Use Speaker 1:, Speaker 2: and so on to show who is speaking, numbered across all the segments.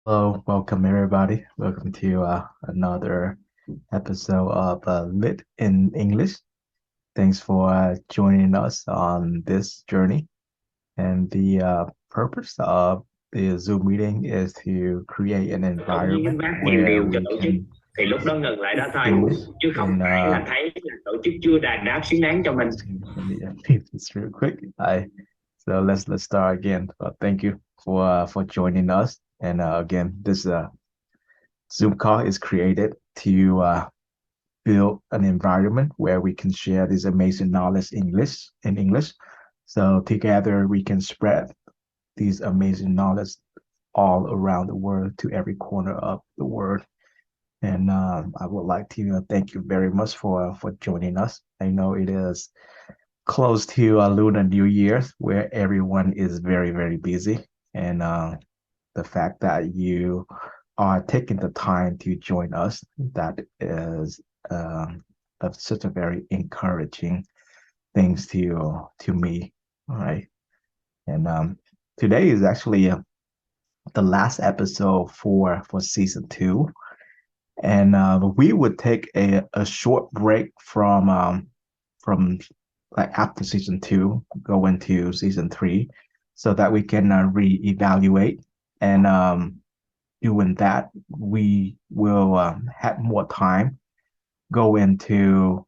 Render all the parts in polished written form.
Speaker 1: Hello, welcome everybody. Welcome to another episode of Lit in English. Thanks for joining us on this journey. And the purpose of the Zoom meeting is to create an
Speaker 2: Bỗng nhiên
Speaker 1: environment
Speaker 2: bác nhiều
Speaker 1: where
Speaker 2: điều cho
Speaker 1: we
Speaker 2: tổ chức
Speaker 1: can
Speaker 2: thì lúc đó ngừng lại đó thôi,
Speaker 1: build
Speaker 2: chứ không
Speaker 1: and
Speaker 2: phải là thấy là tổ chức chưa đàn đáp xứng đáng cho mình.
Speaker 1: let me repeat this real quick. So let's start again. Thank you for joining us. And again, this Zoom call is created to build an environment where we can share this amazing knowledge in English. So together we can spread these amazing knowledge all around the world to every corner of the world. And I would like to thank you very much for joining us. I know it is close to Lunar New Year, where everyone is very busy, and the fact that you are taking the time to join us, that is of such a very encouraging things to me. All right. And today is actually the last episode for season two. And we would take a short break from like after season two, go into season three, so that we can reevaluate. And doing that, we will have more time go into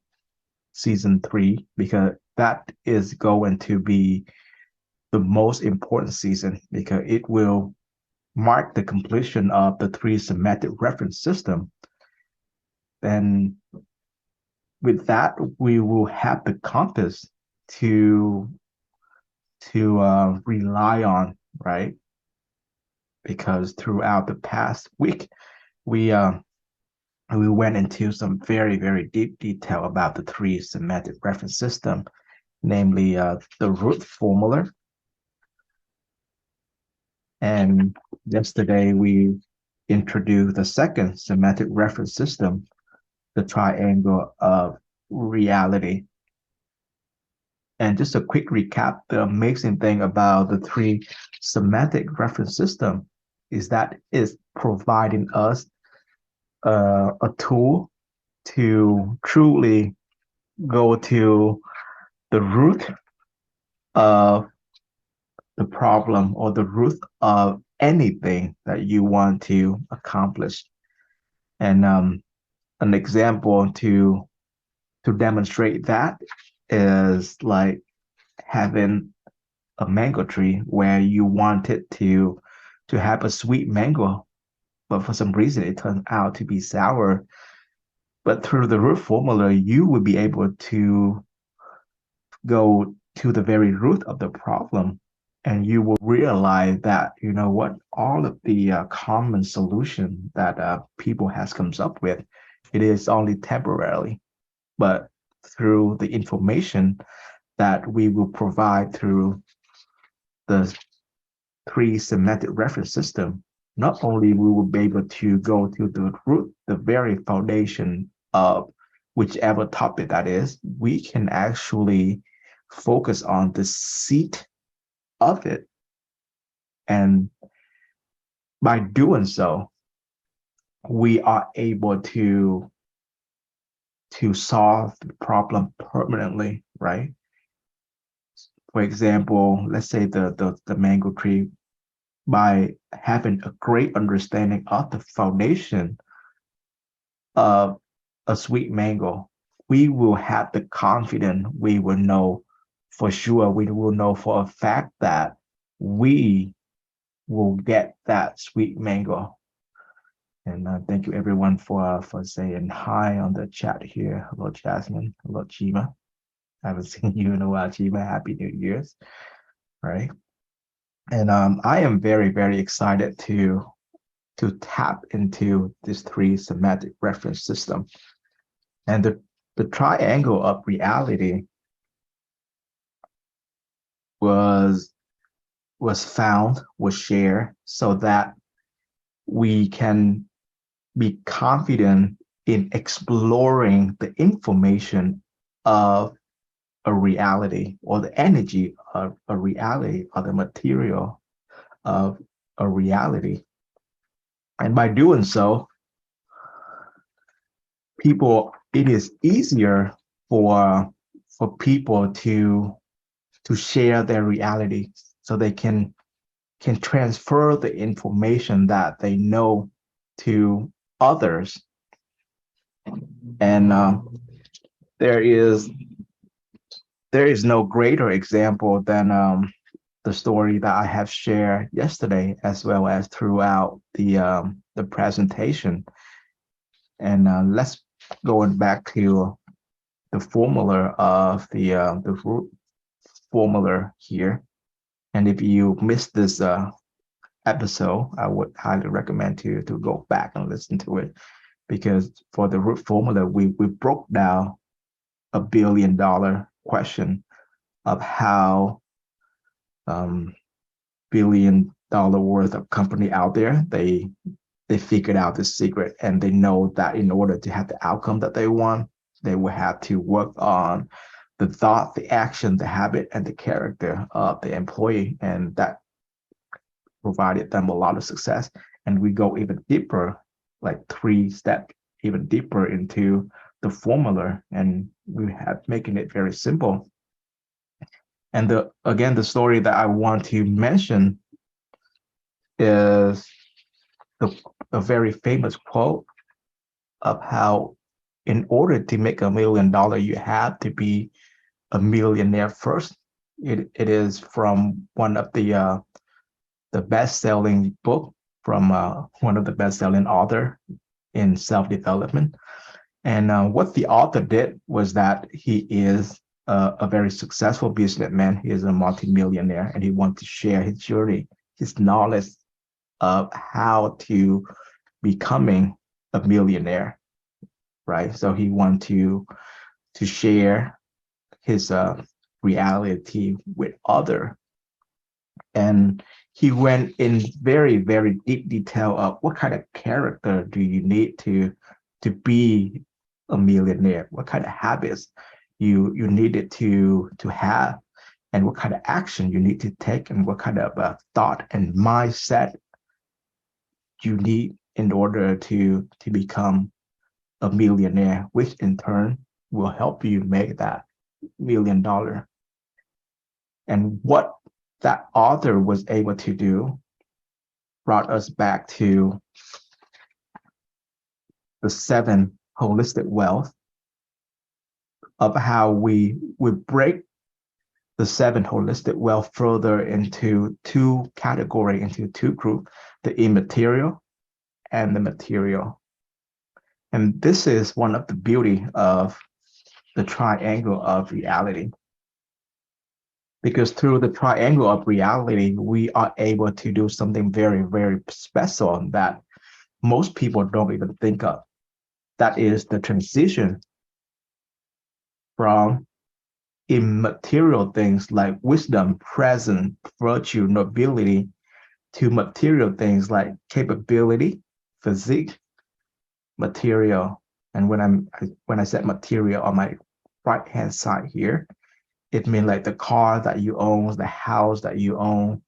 Speaker 1: season three because that is going to be the most important season because it will mark the completion of the three semantic reference system. And with that, we will have the compass to rely on, right? Because throughout the past week, we we went into some very deep detail about the three semantic reference system, namely the root formula. And yesterday we introduced the second semantic reference system, the triangle of reality. And just a quick recap, the amazing thing about the three semantic reference system is that it's providing us a tool to truly go to the root of the problem or the root of anything that you want to accomplish. And an example to demonstrate that is like having a mango tree where you wanted to have a sweet mango, but for some reason it turned out to be sour. But through the root formula, you would be able to go to the very root of the problem, and you will realize that you know what all of the common solution that people has comes up with, it is only temporarily, but through the information that we will provide through the three semantic reference system, not only we will be able to go to the root, the very foundation of whichever topic that is, we can actually focus on the seat of it. And by doing so, we are able to solve the problem permanently, right? For example, let's say the mango tree, by having a great understanding of the foundation of a sweet mango, we will have the confidence, we will know for sure, we will know for a fact that we will get that sweet mango. And thank you everyone for saying hi on the chat here. Hello, Jasmine. Hello, Chima. I haven't seen you in a while, Chima. Happy New Year's. Right. And I am very excited to tap into this three semantic reference system. And the triangle of reality was found, was shared so that we can be confident in exploring the information of a reality or the energy of a reality or the material of a reality. And by doing so, it is easier for people to share their reality, so they can transfer the information that they know to others. And there is there is no greater example than the story that I have shared yesterday, as well as throughout the presentation. And let's going back to the formula of the root formula here. And if you missed this episode, I would highly recommend to go back and listen to it, because for the root formula, we broke down $1 billion question of how $1 billion worth of company out there, they figured out the secret, and they know that in order to have the outcome that they want, they will have to work on the thought, the action, the habit, and the character of the employee, and that provided them a lot of success. And we go even deeper, like 3 steps even deeper into the formula, and we have making it very simple. And the story that I want to mention is a very famous quote of how, in order to make $1 million, you have to be a millionaire first. It is from one of the best-selling book from one of the best-selling author in self-development. And what the author did was that he is a very successful businessman. He is a multimillionaire, and he wants to share his journey, his knowledge of how to becoming a millionaire, right? So he wants to share his reality with other, and he went in very, very deep detail of what kind of character do you need to be a millionaire, what kind of habits you needed to have, and what kind of action you need to take, and what kind of thought and mindset you need in order to become a millionaire, which in turn will help you make that $1 million. And what that author was able to do brought us back to the 7 holistic wealth, of how we break the 7 holistic wealth further into 2 categories, into 2 groups, the immaterial and the material. And this is one of the beauty of the triangle of reality, because through the triangle of reality, we are able to do something very, very special that most people don't even think of. That is the transition from immaterial things like wisdom, presence, virtue, nobility, to material things like capability, physique, material. And when I said material on my right hand side here, it means like the car that you own, the house that you own,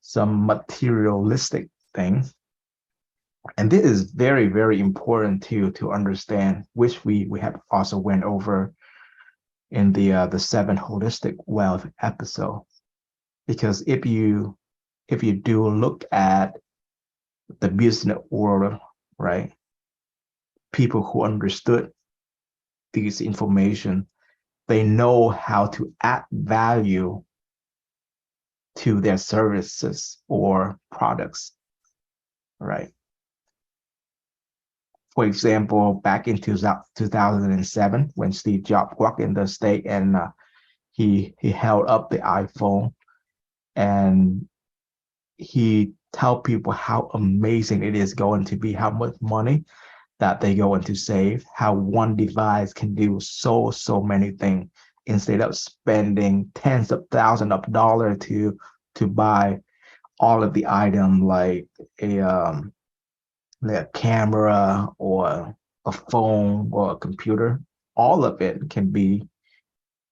Speaker 1: some materialistic things. And this is very, very important to understand, which we have also went over in the 7 holistic wealth episode. Because if you do look at the business world, right, people who understood this information, they know how to add value to their services or products, right? For example, back in 2007, when Steve Jobs walked in the stage, and he held up the iPhone, and he tell people how amazing it is going to be, how much money that they going to save, how one device can do so many things, instead of spending tens of thousands of dollars to buy all of the item, like a camera or a phone or a computer. All of it can be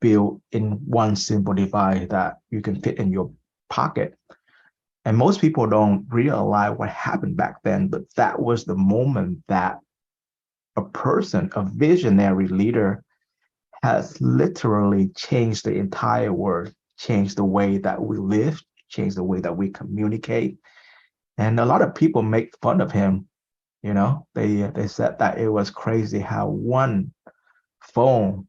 Speaker 1: built in one simple device that you can fit in your pocket. And most people don't realize what happened back then, but that was the moment that a person, a visionary leader, has literally changed the entire world, changed the way that we live, changed the way that we communicate. And a lot of people make fun of him. They said that it was crazy how one phone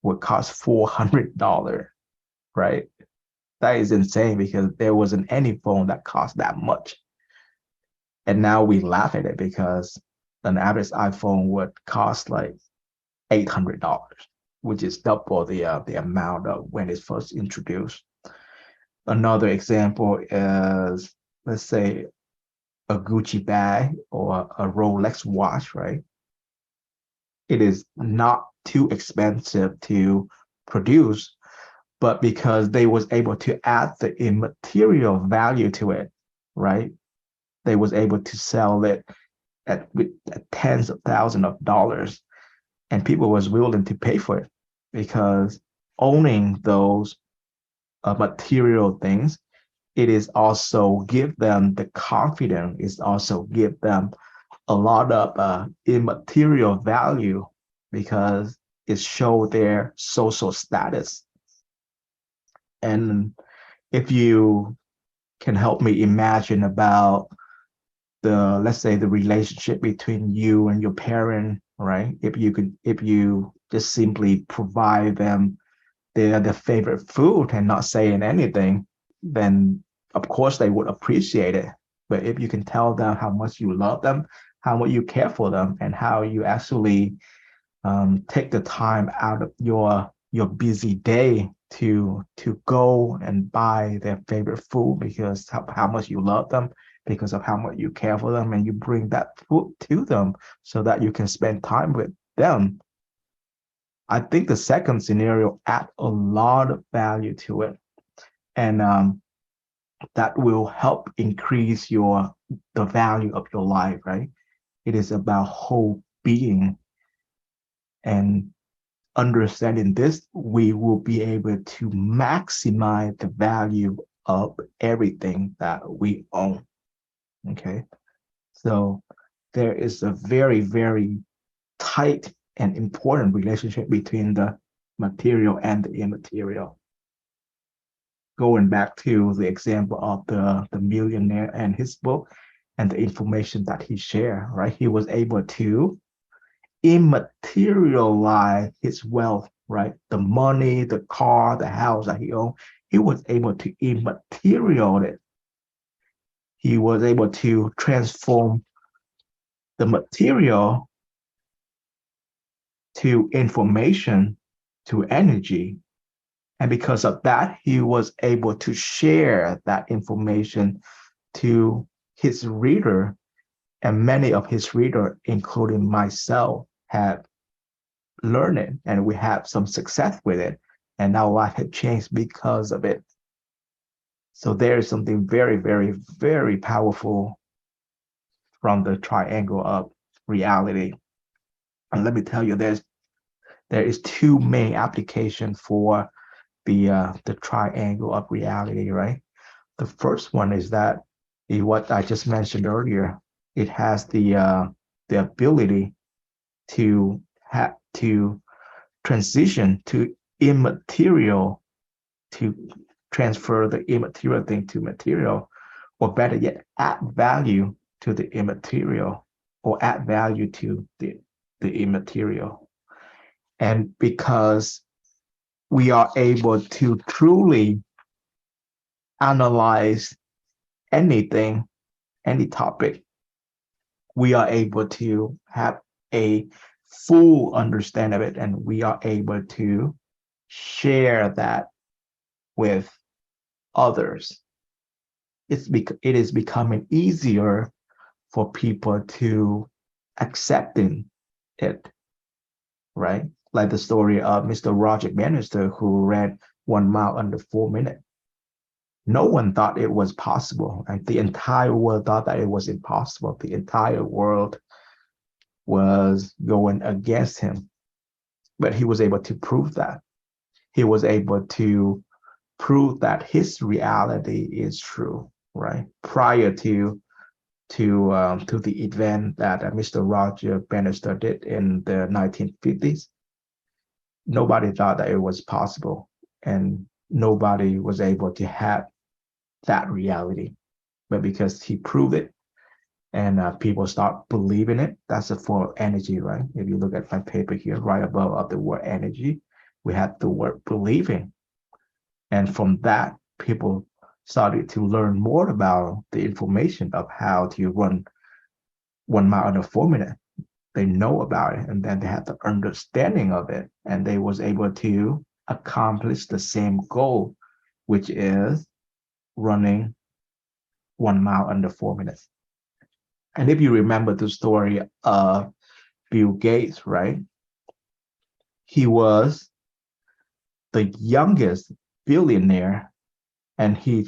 Speaker 1: would cost $400, right? That is insane because there wasn't any phone that cost that much. And now we laugh at it because an average iPhone would cost like $800, which is double the amount of when it's first introduced. Another example is, let's say, a Gucci bag or a Rolex watch, right? It is not too expensive to produce, but because they was able to add the immaterial value to it, right? They was able to sell it at tens of thousands of dollars, and people was willing to pay for it because owning those material things, it is also give them the confidence, is also give them a lot of immaterial value because it show their social status. And if you can help me imagine about let's say the relationship between you and your parent, right? If you just simply provide them their favorite food and not saying anything, then of course they would appreciate it. But if you can tell them how much you love them, how much you care for them, and how you actually take the time out of your busy day to go and buy their favorite food because how much you love them, because of how much you care for them, and you bring that food to them so that you can spend time with them. I think the second scenario add a lot of value to it, and that will help increase the value of your life, right? It is about whole being, and understanding this, we will be able to maximize the value of everything that we own. Okay, so there is a very, very tight and important relationship between the material and the immaterial. Going back to the example of the millionaire and his book and the information that he shared, right? He was able to immaterialize his wealth, right? The money, the car, the house that he owned, he was able to immaterial it. He was able to transform the material to information, to energy. And because of that, he was able to share that information to his reader. And many of his readers, including myself, have learned it and we have some success with it. And our life had changed because of it. So there is something very, very, very powerful from the triangle of reality. And let me tell you, there is two main applications for the triangle of reality, right? The first one is that what I just mentioned earlier. It has the ability to transition to immaterial, to transfer the immaterial thing to material, or better yet, add value to the immaterial, or add value to the immaterial. And because we are able to truly analyze anything, any topic, we are able to have a full understanding of it, and we are able to share that with others. It is becoming easier for people to accepting it, right? Like the story of Mr. Roger Bannister, who ran 1 mile under 4 minutes. No one thought it was possible. And the entire world thought that it was impossible. The entire world was going against him. But he was able to prove that. He was able to prove that his reality is true, right? Prior to the event that Mr. Roger Bannister did in the 1950s, nobody thought that it was possible, and nobody was able to have that reality. But because he proved it, and people start believing it, that's a form of energy, right? If you look at my paper here, right above of the word energy, we have the word believing. And from that, people started to learn more about the information of how to run 1 mile under 4 minutes. They know about it, and then they have the understanding of it, and they was able to accomplish the same goal, which is running 1 mile under 4 minutes. And if you remember the story of Bill Gates, right? He was the youngest billionaire, and he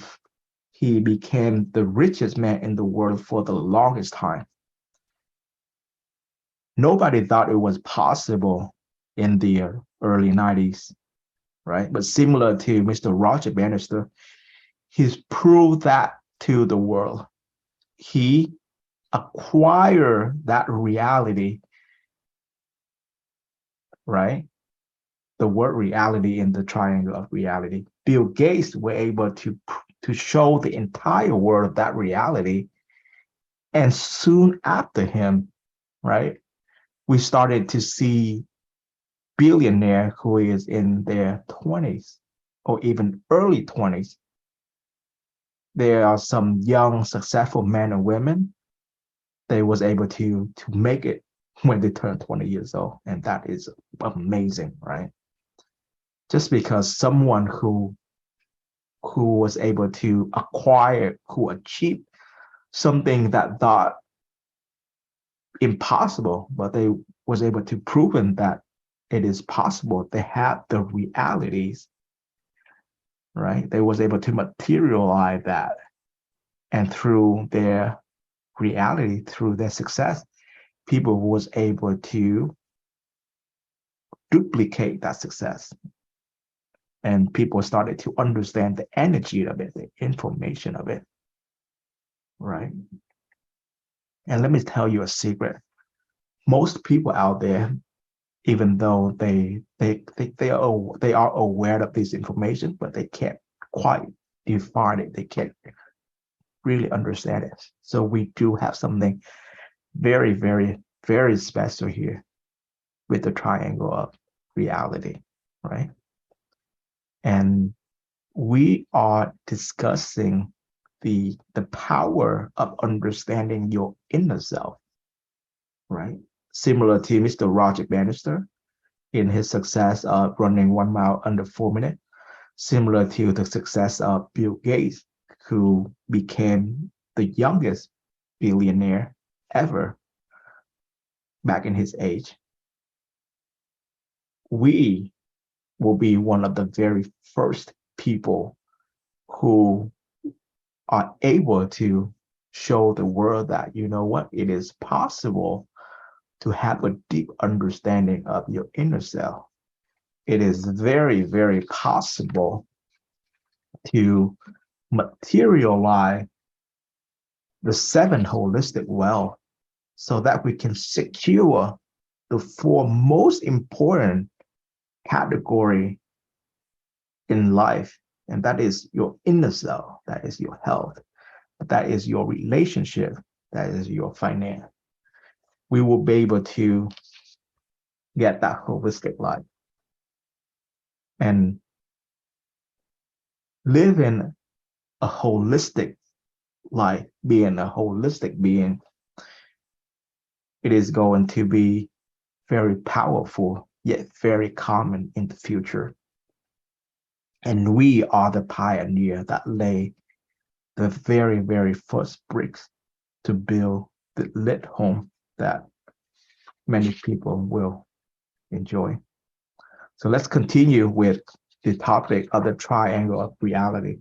Speaker 1: became the richest man in the world for the longest time. Nobody thought it was possible in the early 90s, right? But similar to Mr. Roger Bannister, he's proved that to the world. He acquired that reality, right? The word reality in the triangle of reality. Bill Gates were able to show the entire world that reality. And soon after him, right, we started to see billionaire who is in their 20s or even early 20s. There are some young, successful men and women. They was able to make it when they turn 20 years old. And that is amazing, right? Just because someone who was able to acquire, who achieved something that thought impossible, but they was able to proven that it is possible. They have the realities, right? They was able to materialize that, and through their reality, through their success, people was able to duplicate that success, and people started to understand the energy of it, the information of it, right? And let me tell you a secret. Most people out there, even though they are aware of this information, but they can't quite define it. They can't really understand it. So we do have something very, very, very special here with the triangle of reality, right? And we are discussing the power of understanding your inner self, right? Similar to Mr. Roger Bannister in his success of running 1 mile under 4 minutes, similar to the success of Bill Gates, who became the youngest billionaire ever back in his age. We will be one of the very first people who are able to show the world that, you know what, it is possible to have a deep understanding of your inner self. It is very, very possible to materialize the 7 holistic wealth so that we can secure the 4 most important category in life. And that is your inner self, that is your health, that is your relationship, that is your finance. We will be able to get that holistic life and live in a holistic life. Being a holistic being, it is going to be very powerful, yet very common in the future. And we are the pioneer that lay the very, very first bricks to build the lit home that many people will enjoy. So let's continue with the topic of the triangle of reality.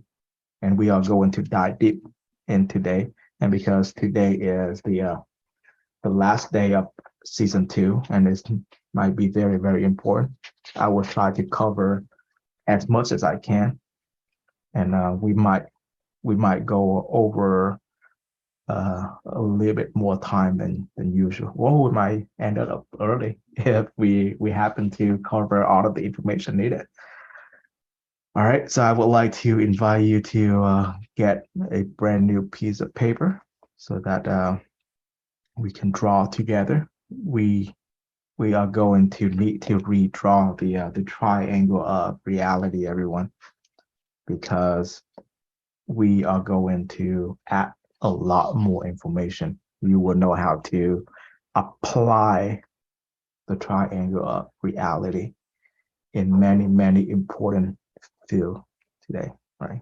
Speaker 1: And we are going to dive deep in today. And because today is the last day of season 2, and it might be very, very important, I will try to cover as much as I can. And we might we might go over a little bit more time than usual. Well, we might end up early if we happen to cover all of the information needed. All right, so I would like to invite you to get a brand new piece of paper so that we can draw together. We are going to need to redraw the triangle of reality, everyone, because we are going to add a lot more information. You will know how to apply the triangle of reality in many important fields today, right?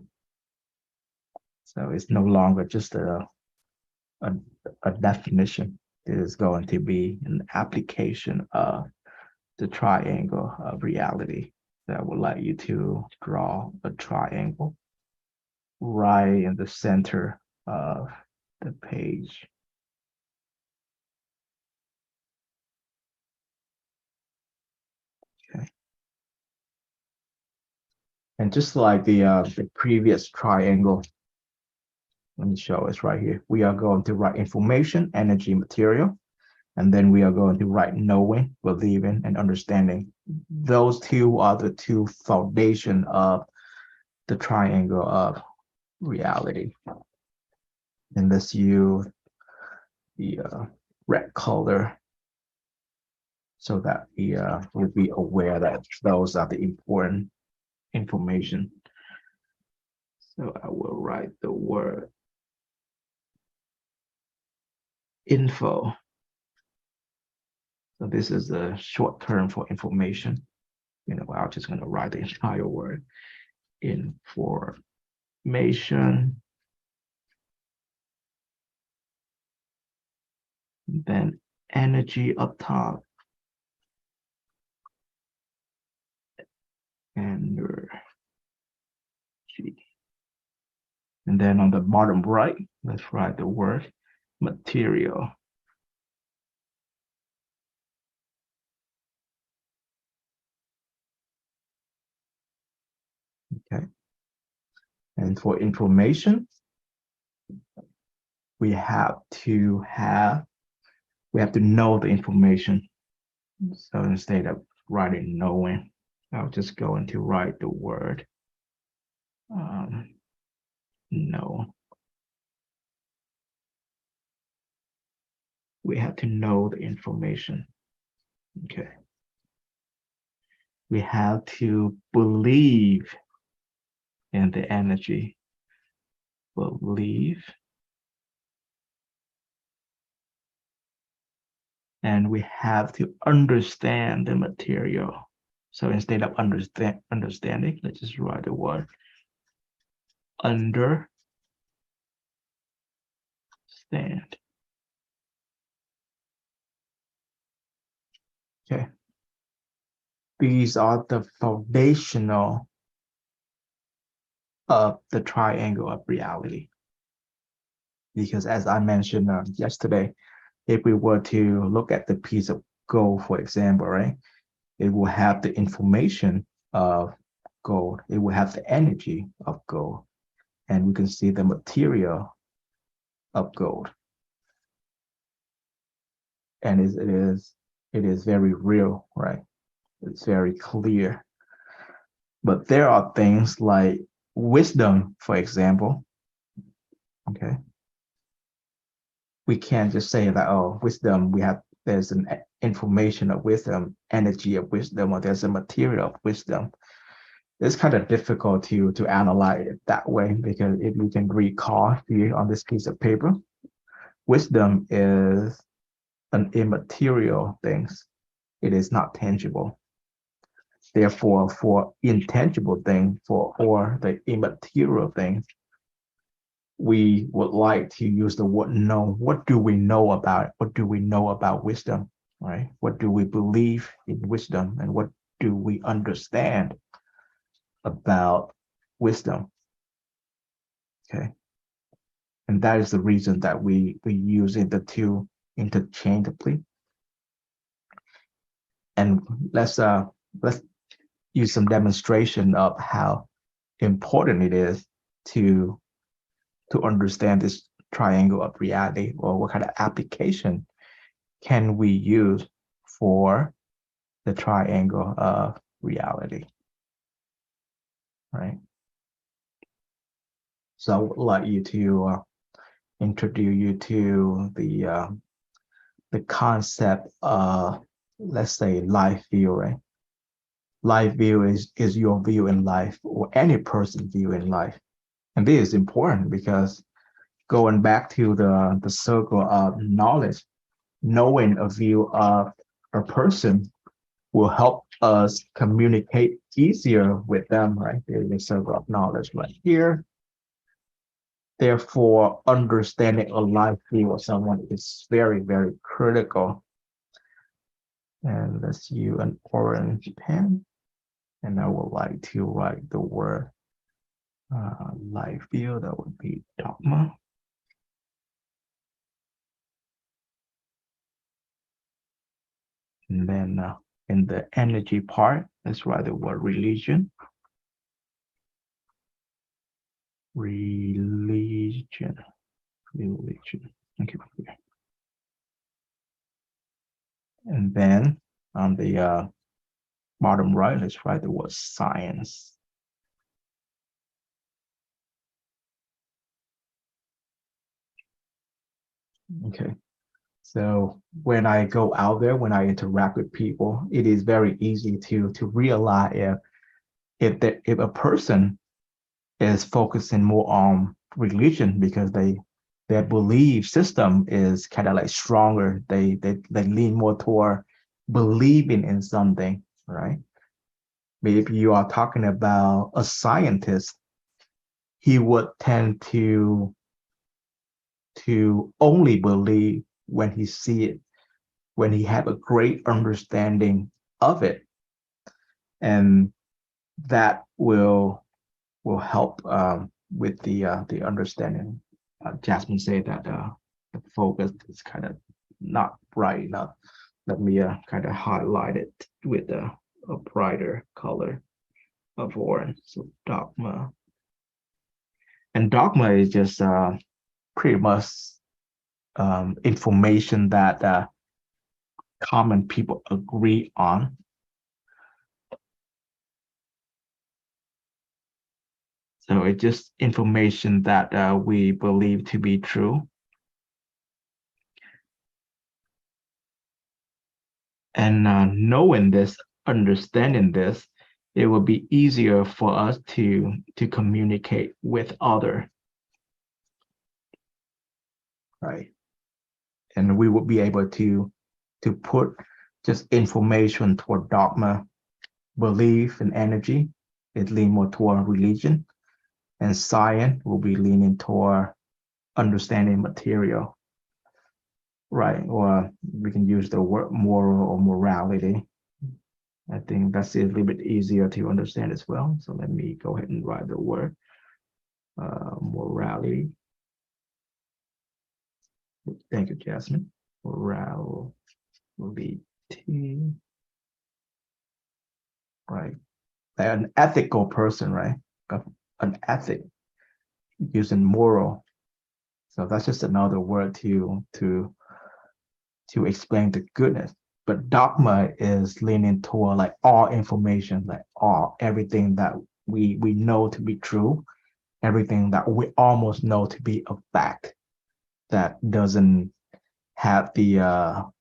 Speaker 1: So it's no longer just a, a definition. It is going to be an application of the triangle of reality. That would like you to draw a triangle right in the center of the page. Okay. And just like the previous triangle, let me show it's right here. We are going to write information, energy, material, and then we are going to write knowing, believing, and understanding. Those two are the two foundation of the triangle of reality. And let's use the red color so that we will be aware that those are the important information. So I will write the word info. So this is a short term for information. You know, I'm just going to write the entire word information. Then energy up top. Energy. And then on the bottom right, let's write the word material. Okay. And for information, we have to know the information. So instead of writing knowing, I'll just go into write the word know. We have to know the information. Okay. We have to believe in the energy. Believe. And we have to understand the material. So instead of understanding, let's just write the word understand. Okay. These are the foundational of the triangle of reality. Because as I mentioned yesterday, if we were to look at the piece of gold, for example, right, it will have the information of gold. It will have the energy of gold. And we can see the material of gold. And it is very real, right? It's very clear. But there are things like wisdom, for example. Okay. We can't just say that, oh, wisdom, there's an information of wisdom, energy of wisdom, or there's a material of wisdom. It's kind of difficult to analyze it that way, because if you can recall here on this piece of paper, wisdom is an immaterial things. It is not tangible. Therefore, for intangible thing, or the immaterial things, we would like to use the word know. What do we know about it? What do we know about wisdom, right? What do we believe in wisdom, and what do we understand about wisdom? Okay. And that is the reason that we use the two interchangeably. And let's use some demonstration of how important it is to to understand this triangle of reality, or what kind of application can we use for the triangle of reality, right? So I would like you to introduce you to the concept of, let's say, life view, right? Life view is your view in life, or any person's view in life. And this is important because going back to the circle of knowledge, knowing a view of a person will help us communicate easier with them, right? There's a circle of knowledge right here. Therefore, understanding a life view of someone is very, very critical. And let's use an orange pen. And I would like to write the word life view. That would be dogma. And then in the energy part, let's write the word religion. Religion. Okay. And then on the bottom right, let's write the word science. Okay. So when I go out there, when I interact with people, it is very easy to realize if a person is focusing more on religion because their belief system is kind of like stronger. They lean more toward believing in something, right? Maybe you are talking about a scientist, he would tend to only believe when he see it, when he have a great understanding of it, and that will help with the understanding. Jasmine said that the focus is kind of not bright enough. Let me kind of highlight it with a brighter color of orange. So dogma, and dogma is just pretty much information that common people agree on. So it's just information that we believe to be true. And knowing this, understanding this, it will be easier for us to communicate with other, right? And we will be able to put just information toward dogma, belief, and energy. It lean more toward religion, and science will be leaning toward understanding material, right? Or we can use the word moral or morality. I think that's a little bit easier to understand as well. So let me go ahead and write the word morality. Thank you, Jasmine. Morality, right? An ethical person, right? An ethic using moral. So that's just another word to explain the goodness. But dogma is leaning toward like all information, like everything that we know to be true, everything that we almost know to be a fact that doesn't have the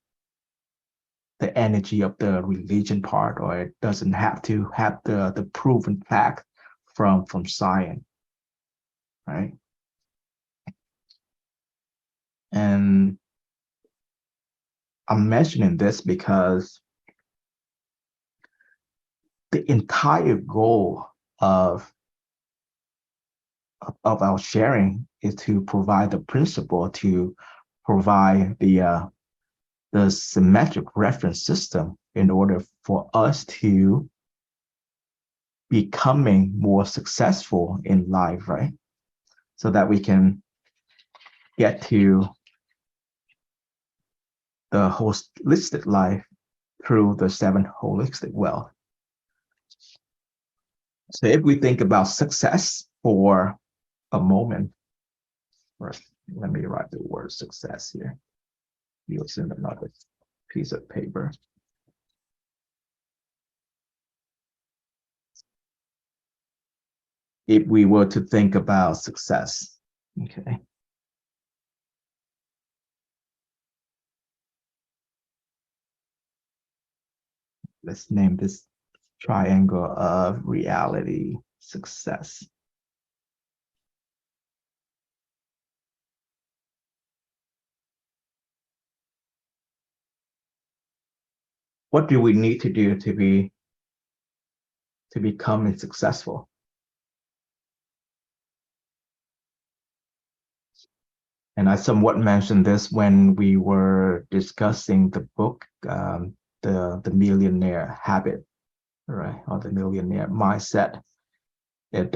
Speaker 1: energy of the religion part, or it doesn't have to have the proven fact from science, right? And I'm mentioning this because the entire goal of our sharing is to provide the principle, to provide the symmetric reference system in order for us to becoming more successful in life, right? So that we can get to the holistic life through the 7 holistic wealth. So if we think about success for a moment, First, let me write the word success here using another piece of paper. If we were to think about success, okay. Let's name this triangle of reality success. What do we need to do to become successful? And I somewhat mentioned this when we were discussing the book, the Millionaire Habit, right, or the Millionaire Mindset. It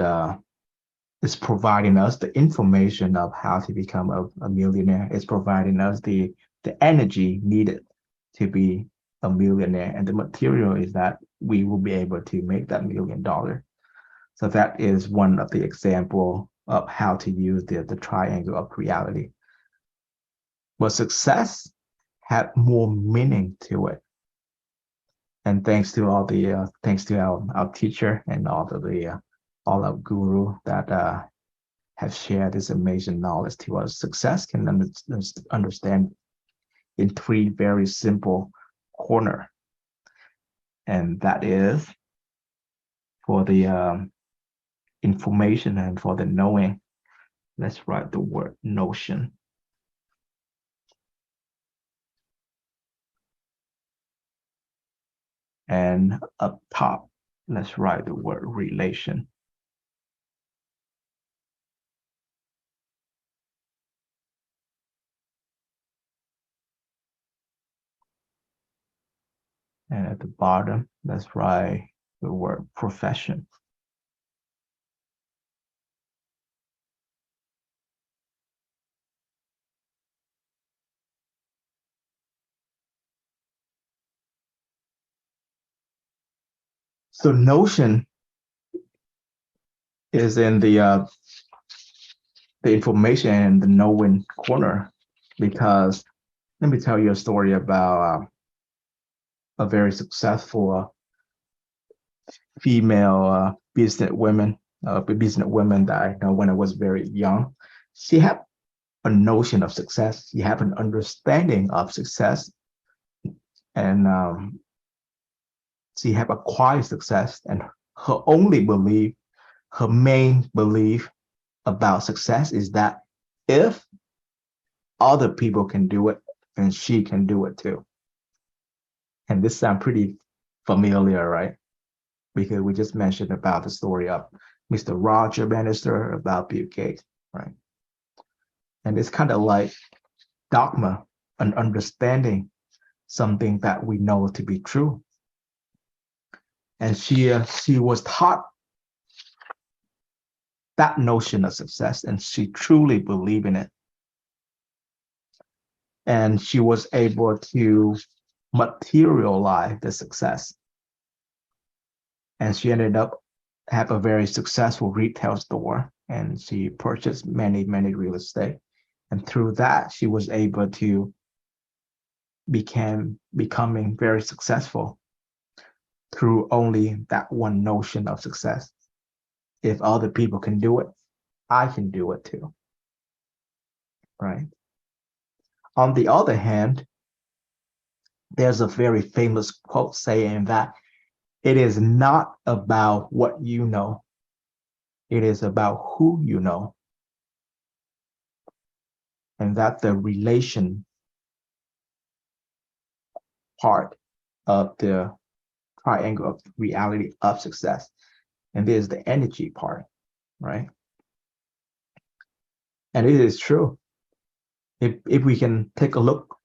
Speaker 1: is providing us the information of how to become a millionaire. It's providing us the energy needed to be a millionaire, and the material is that we will be able to make that $1 million. So that is one of the example of how to use the triangle of reality. But success had more meaning to it. And thanks to all the thanks to our teacher and all of the all our guru that have shared this amazing knowledge to us. Success can understand in 3 very simple corner, and that is for the information and for the knowing. Let's write the word notion. And up top, let's write the word relation. And at the bottom, let's write the word profession. So notion is in the information and the knowing corner, because let me tell you a story about a very successful female business woman that I know when I was very young. She had a notion of success. She had an understanding of success, and she had acquired success. And her only belief, her main belief about success is that if other people can do it, then she can do it too. And this sounds pretty familiar, right? Because we just mentioned about the story of Mr. Roger Bannister, about Bill Gates, right? And it's kind of like dogma, an understanding something that we know to be true. And she was taught that notion of success, and she truly believed in it. And she was able to materialize the success. And she ended up have a very successful retail store, and she purchased many real estate. And through that, she was able to becoming very successful through only that one notion of success. If other people can do it, I can do it too, right? On the other hand, there's a very famous quote saying that it is not about what you know, it is about who you know. And that the relation part of the triangle of reality of success. And there's the energy part, right? And it is true. If we can take a look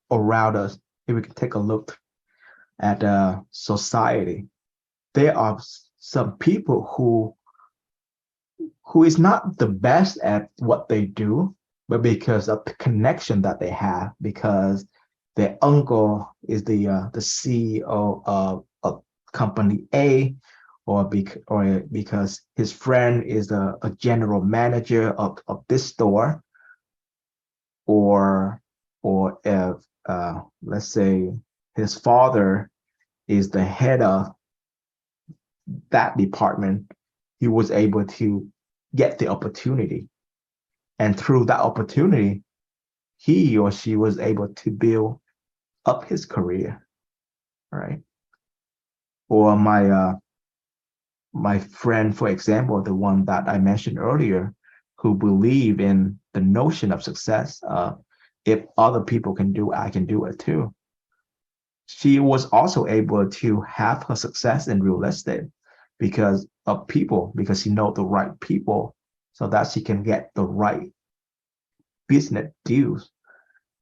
Speaker 1: around us, if we can take a look at society, there are some people who is not the best at what they do, but because of the connection that they have, because their uncle is the CEO of company A, or because his friend is a general manager of this store, or if let's say his father is the head of that department, he was able to get the opportunity. And through that opportunity, he or she was able to build up his career, right? Or my friend, for example, the one that I mentioned earlier, who believe in the notion of success. If other people can do it, I can do it too. She was also able to have her success in real estate because of people, because she know the right people, so that she can get the right business deals.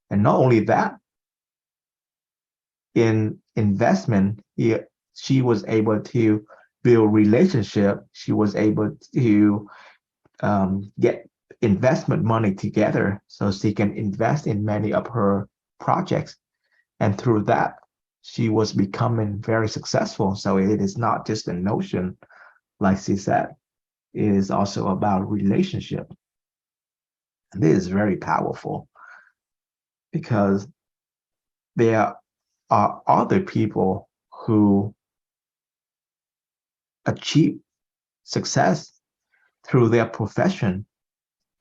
Speaker 1: And not only that, in investment, she was able to build relationship. She was able to get investment money together so she can invest in many of her projects. And through that, she was becoming very successful. So it is not just a notion, like she said, it is also about relationship. And this is very powerful because there are other people who achieve success through their profession,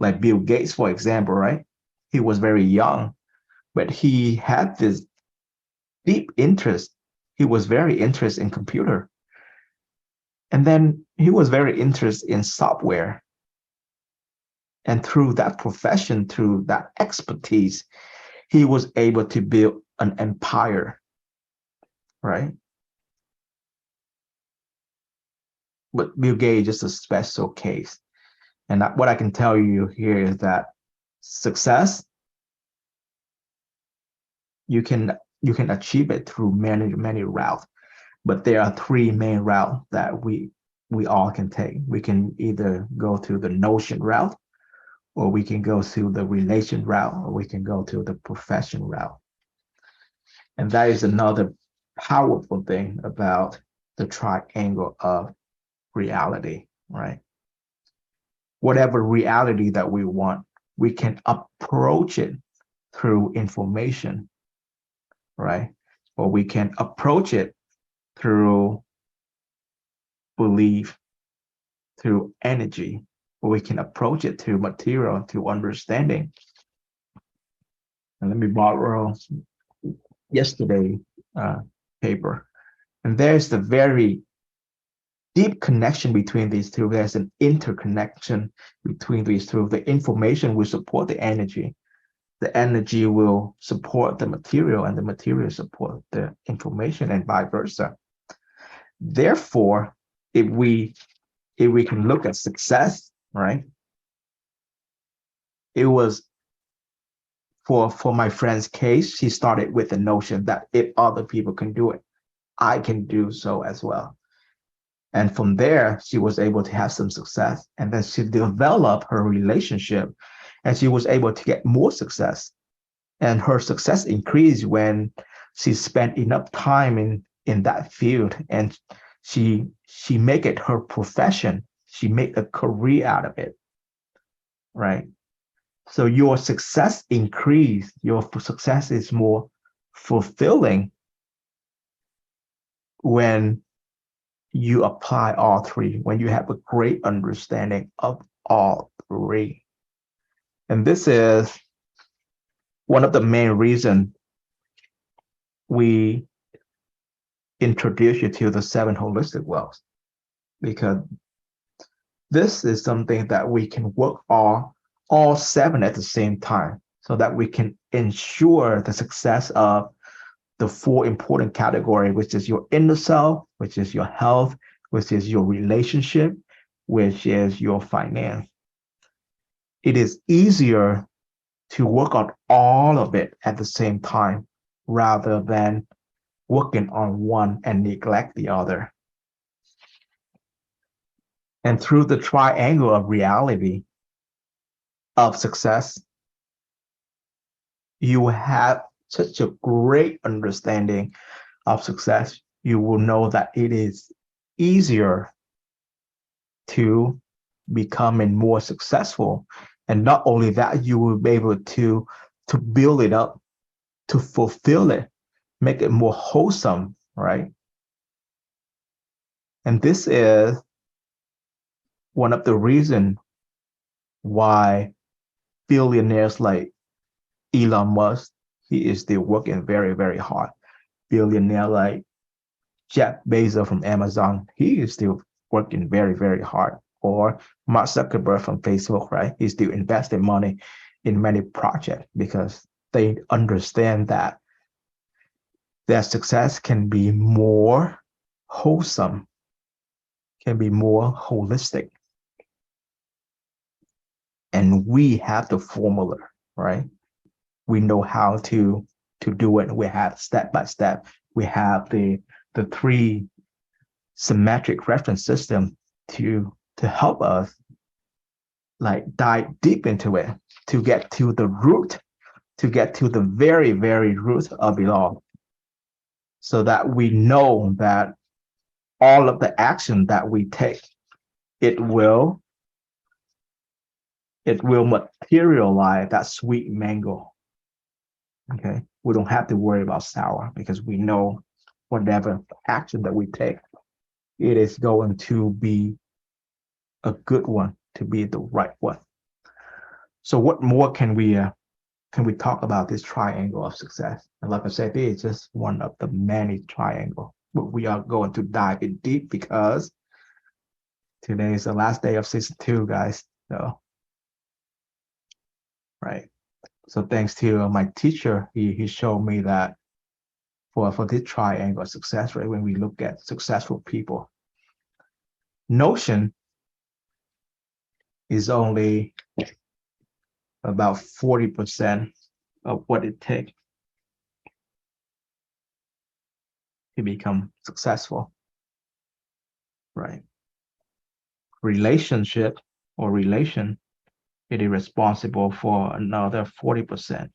Speaker 1: like Bill Gates, for example, right? He was very young, but he had this deep interest. He was very interested in computer. And then he was very interested in software. And through that profession, through that expertise, he was able to build an empire, right? But Bill Gates is a special case. And what I can tell you here is that success, you can achieve it through many routes. But there are three main routes that we all can take. We can either go through the notion route, or we can go through the relation route, or we can go to the profession route. And that is another powerful thing about the triangle of reality, right? Whatever reality that we want, we can approach it through information, right? Or we can approach it through belief, through energy, or we can approach it through material, through understanding. And let me borrow yesterday paper. And there's the very deep connection between these two. There's an interconnection between these two. The information will support the energy. The energy will support the material, and the material support the information, and vice versa. Therefore, if we can look at success, right? It was for my friend's case, she started with the notion that if other people can do it, I can do so as well. And from there, she was able to have some success. And then she developed her relationship, and she was able to get more success. And her success increased when she spent enough time in that field, and she make it her profession. She made a career out of it, right? So your success increase, your success is more fulfilling when you apply all three, when you have a great understanding of all three. And this is one of the main reasons we introduce you to the seven holistic wealth, because this is something that we can work all seven at the same time, so that we can ensure the success of the four important categories, which is your inner self, which is your health, which is your relationship, which is your finance. It is easier to work on all of it at the same time rather than working on one and neglect the other. And through the triangle of reality of success, you have such a great understanding of success. You will know that it is easier to becoming more successful. And not only that, you will be able to to build it up, to fulfill it, make it more wholesome, right? And this is one of the reasons why billionaires like Elon Musk, he is still working very, very hard. Billionaire like Jeff Bezos from Amazon, he is still working very, very hard. Or Mark Zuckerberg from Facebook, right? He's still investing money in many projects because they understand that their success can be more wholesome, can be more holistic. And we have the formula, right? We know how to do it. We have step by step. We have the three symmetric reference system to help us like dive deep into it, to get to the root, to get to the very, very root of it all, so that we know that all of the action that we take, it will materialize that sweet mango. Okay, we don't have to worry about sour because we know whatever action that we take, it is going to be a good one, to be the right one. So what more can we talk about this triangle of success? And like I said, it is just one of the many triangles, but we are going to dive in deep because today is the last day of season 2, guys. So, right. So thanks to my teacher, he showed me that for this triangle of success, right, when we look at successful people, Notion is only about 40% of what it takes to become successful, right? Relationship or relation, it is responsible for another 40%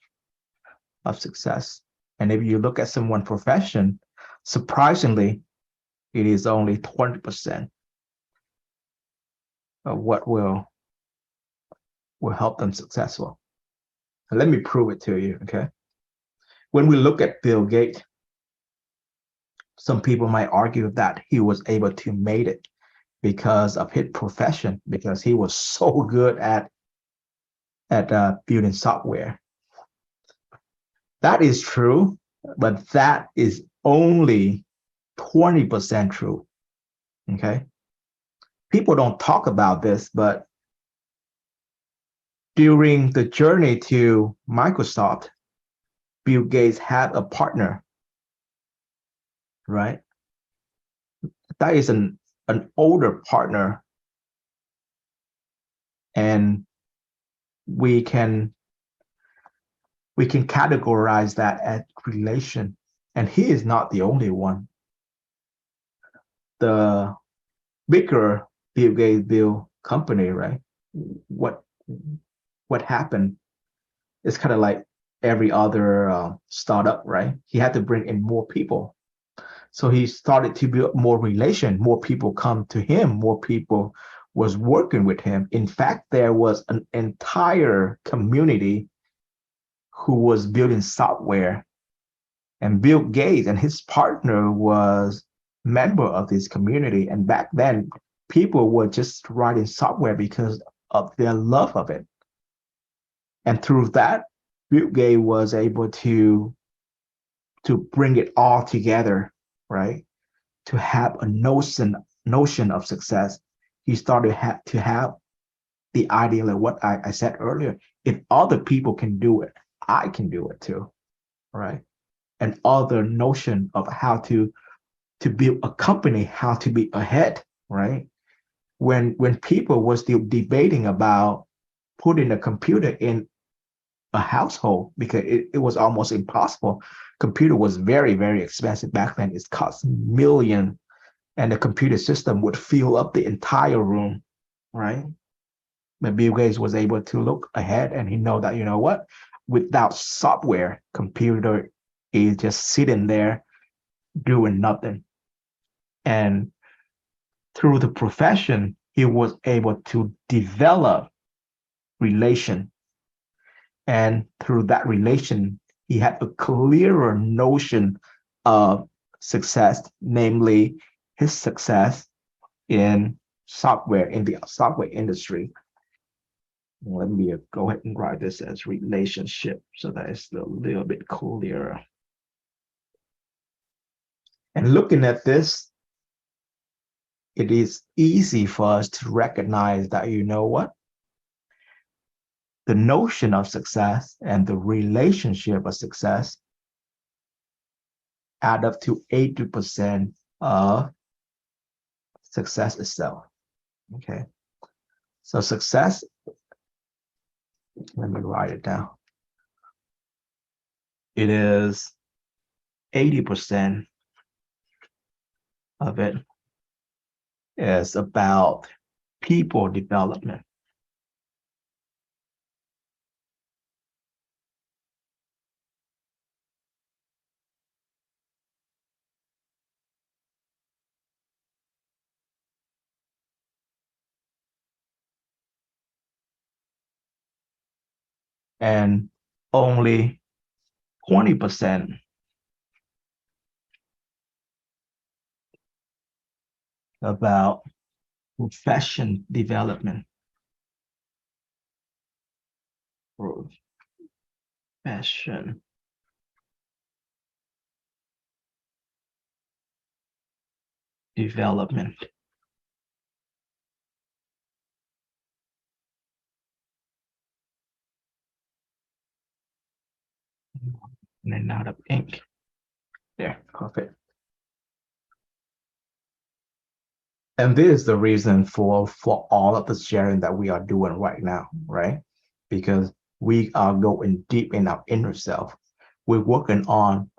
Speaker 1: of success. And if you look at someone's profession, surprisingly, it is only 20% of what will help them successful. And let me prove it to you, okay? When we look at Bill Gates, some people might argue that he was able to make it because of his profession, because he was so good at building software. That is true, but that is only 20% true. Okay. People don't talk about this, but during the journey to Microsoft, Bill Gates had a partner, right? That is an older partner. And we can categorize that as relation. And he is not the only one. The bigger Bill Gates build company, right? What happened? It's kind of like every other startup, right? He had to bring in more people. So he started to build more relation. More people come to him. More people was working with him. In fact, there was an entire community who was building software, and Bill Gates and his partner was member of this community. And back then, people were just writing software because of their love of it. And through that, Bill Gates was able to bring it all together, right? To have a notion of success. He started to have the idea of what I said earlier. If other people can do it, I can do it too, right? And other notion of how to build a company, how to be ahead, right? When people were still debating about putting a computer in a household because it was almost impossible. Computer was very, very expensive back then. It cost millions, and the computer system would fill up the entire room, right? But Bill Gates was able to look ahead, and he know that, you know what, without software, computer is just sitting there doing nothing. And through the profession, he was able to develop relation. And through that relation, he had a clearer notion of success, namely his success in the software industry. Let me go ahead and write this as relationship so that it's a little bit clearer. And looking at this, it is easy for us to recognize that, you know what? The notion of success and the relationship of success add up to 80% of success itself. Okay. So success, let me write it down. It is 80% of it is about people development. And only 20% about profession development. Profession development. And then out of ink. There, perfect. And this is the reason for all of the sharing that we are doing right now, right? Because we are going deep in our inner self. We're working on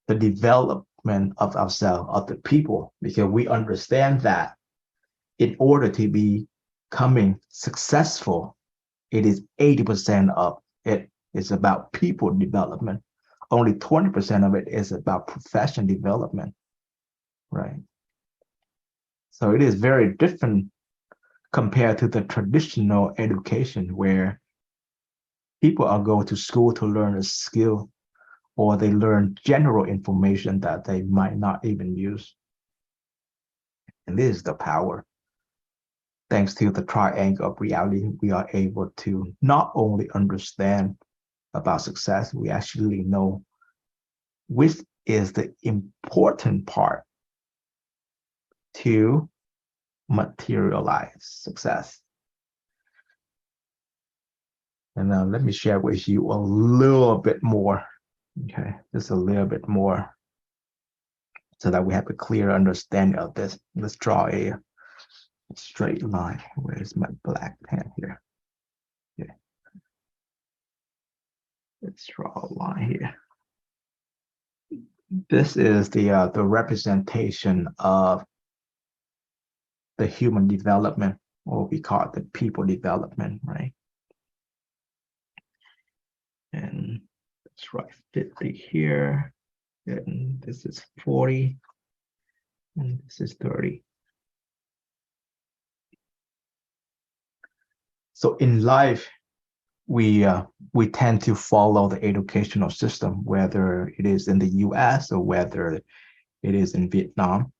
Speaker 1: the development of ourselves, of the people, because we understand that in order to be becoming successful, it is 80% of it is about people development. Only 20% of it is about profession development, right? So it is very different compared to the traditional education where people are going to school to learn a skill or they learn general information that they might not even use. And this is the power. Thanks to the triangle of reality, we are able to not only understand about success, we actually know which is the important part to materialize success. And now let me share with you a little bit more. Okay, just a little bit more so that we have a clear understanding of this. Let's draw a straight line. Where's my black pen here? Okay. Let's draw a line here. This is the representation of the human development, or we call it the people development, right? And let's write 50 here. And this is 40. And this is 30. So in life, we tend to follow the educational system, whether it is in the US or whether it is in Vietnam.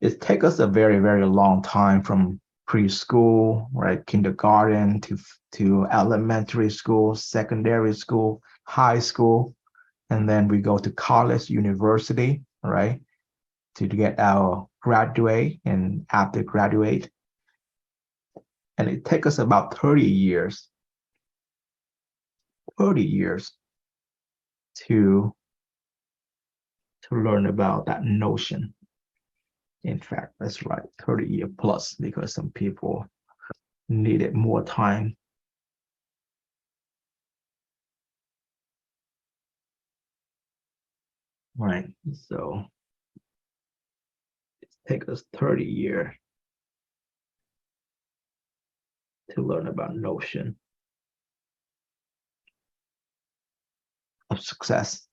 Speaker 1: It takes us a very, very long time from preschool, right, kindergarten to elementary school, secondary school, high school, and then we go to college, university, right, to get our graduate and after graduate. And it takes us about 30 years to learn about that notion. In fact, that's right, 30 years plus, because some people needed more time. Right, so it takes us 30 years to learn about notion of success.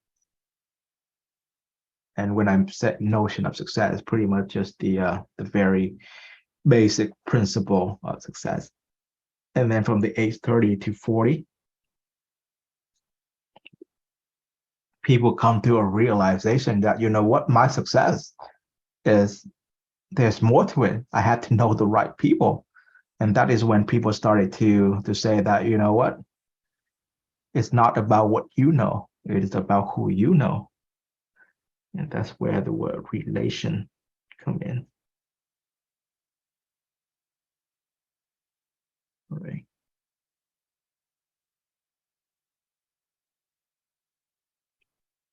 Speaker 1: And when I'm set notion of success, it's pretty much just the very basic principle of success. And then from the age 30 to 40, people come to a realization that, you know what, my success is, there's more to it. I had to know the right people. And that is when people started to say that, you know what, it's not about what you know, it is about who you know. And that's where the word relation come in. Right.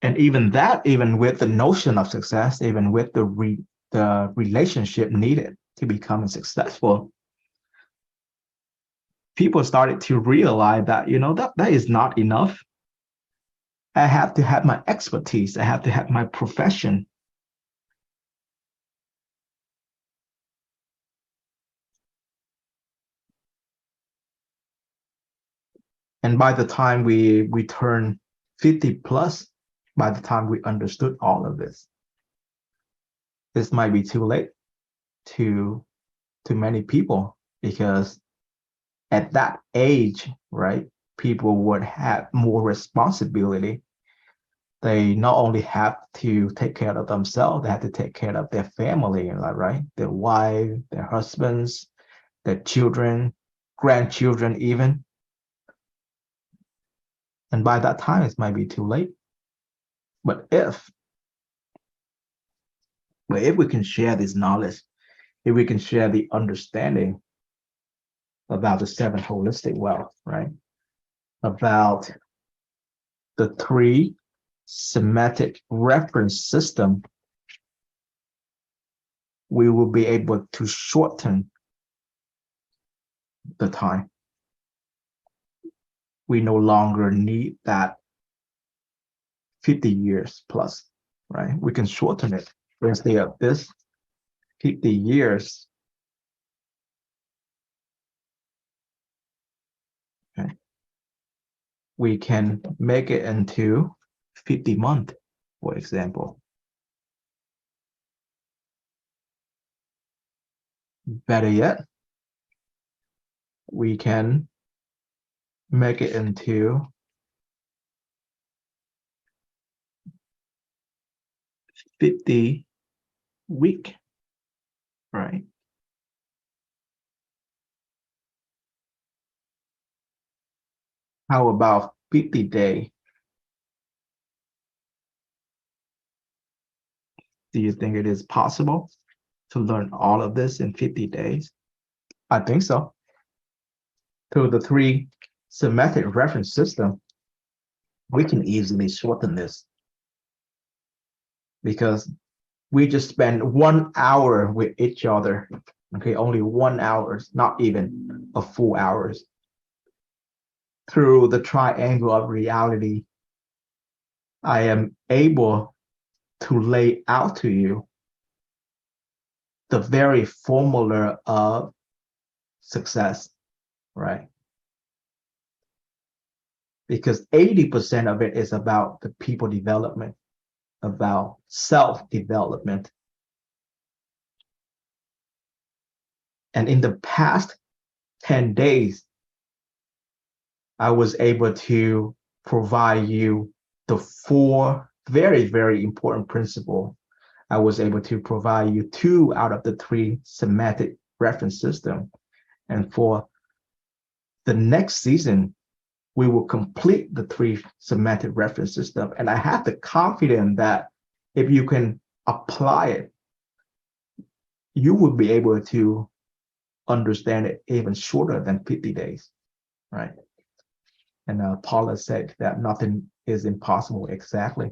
Speaker 1: And even that, even with the notion of success, even with the relationship needed to become successful, people started to realize that, you know, that is not enough. I have to have my expertise. I have to have my profession. And by the time we turn 50 plus, by the time we understood all of this might be too late to many people, because at that age, right, people would have more responsibility. They not only have to take care of themselves, they have to take care of their family, right? Their wife, their husbands, their children, grandchildren, even. And by that time, it might be too late. But if we can share this knowledge, if we can share the understanding about the seven holistic wealth, right? About the three semantic reference system, we will be able to shorten the time. We no longer need that 50 years plus, right? We can shorten it. Instead of this 50 years, okay, we can make it into 50 months, for example. Better yet, we can make it into 50 week, right? How about 50 day? Do you think it is possible to learn all of this in 50 days? I think so. Through the three semantic reference system, we can easily shorten this, because we just spend 1 hour with each other. Okay, only 1 hour, not even a full hours. Through the triangle of reality, I am able to lay out to you the very formula of success, right? Because 80% of it is about the people development, about self-development. And in the past 10 days, I was able to provide you the four very, very important principles. I was able to provide you 2 out of the 3 semantic reference system. And for the next season, we will complete the 3 semantic reference system. And I have the confidence that if you can apply it, you will be able to understand it even shorter than 50 days, right? And Paula said that nothing is impossible, exactly.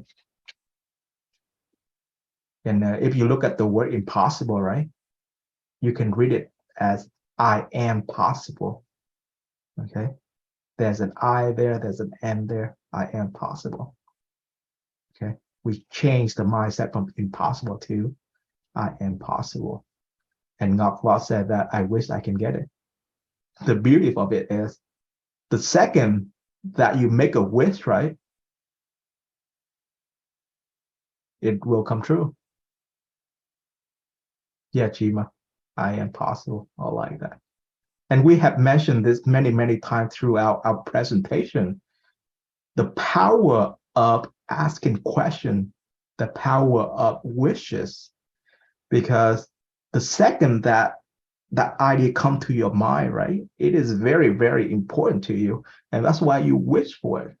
Speaker 1: And if you look at the word impossible, right, you can read it as I am possible, okay? There's an I there, there's an M there, I am possible, okay? We changed the mindset from impossible to I am possible. And Ngọc said that I wish I can get it. The beauty of it is the second that you make a wish, right, it will come true. Yeah, Chima, I am possible, or like that. And we have mentioned this many, many times throughout our presentation. The power of asking question the power of wishes, because the second that idea come to your mind, right, it is very, very important to you, and that's why you wish for it.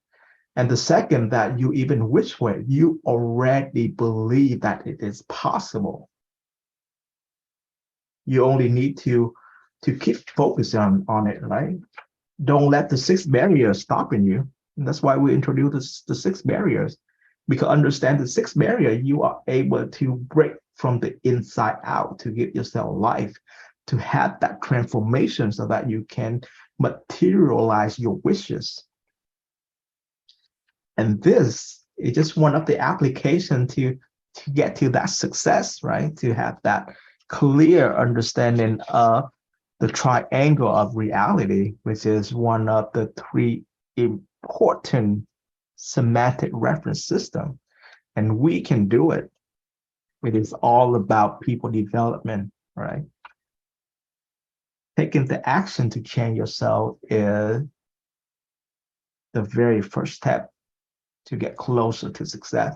Speaker 1: And the second that you even wish for it, you already believe that it is possible. You only need to keep focusing on it, right? Don't let the 6 barriers stopping you. And that's why we introduce the 6 barriers. Because understand the 6 barrier, you are able to break from the inside out to give yourself life, to have that transformation so that you can materialize your wishes. And this is just one of the application to get to that success, right? To have that clear understanding of the triangle of reality, which is one of the 3 important semantic reference system. And we can do it. It is all about people development, right? Taking the action to change yourself is the very first step to get closer to success.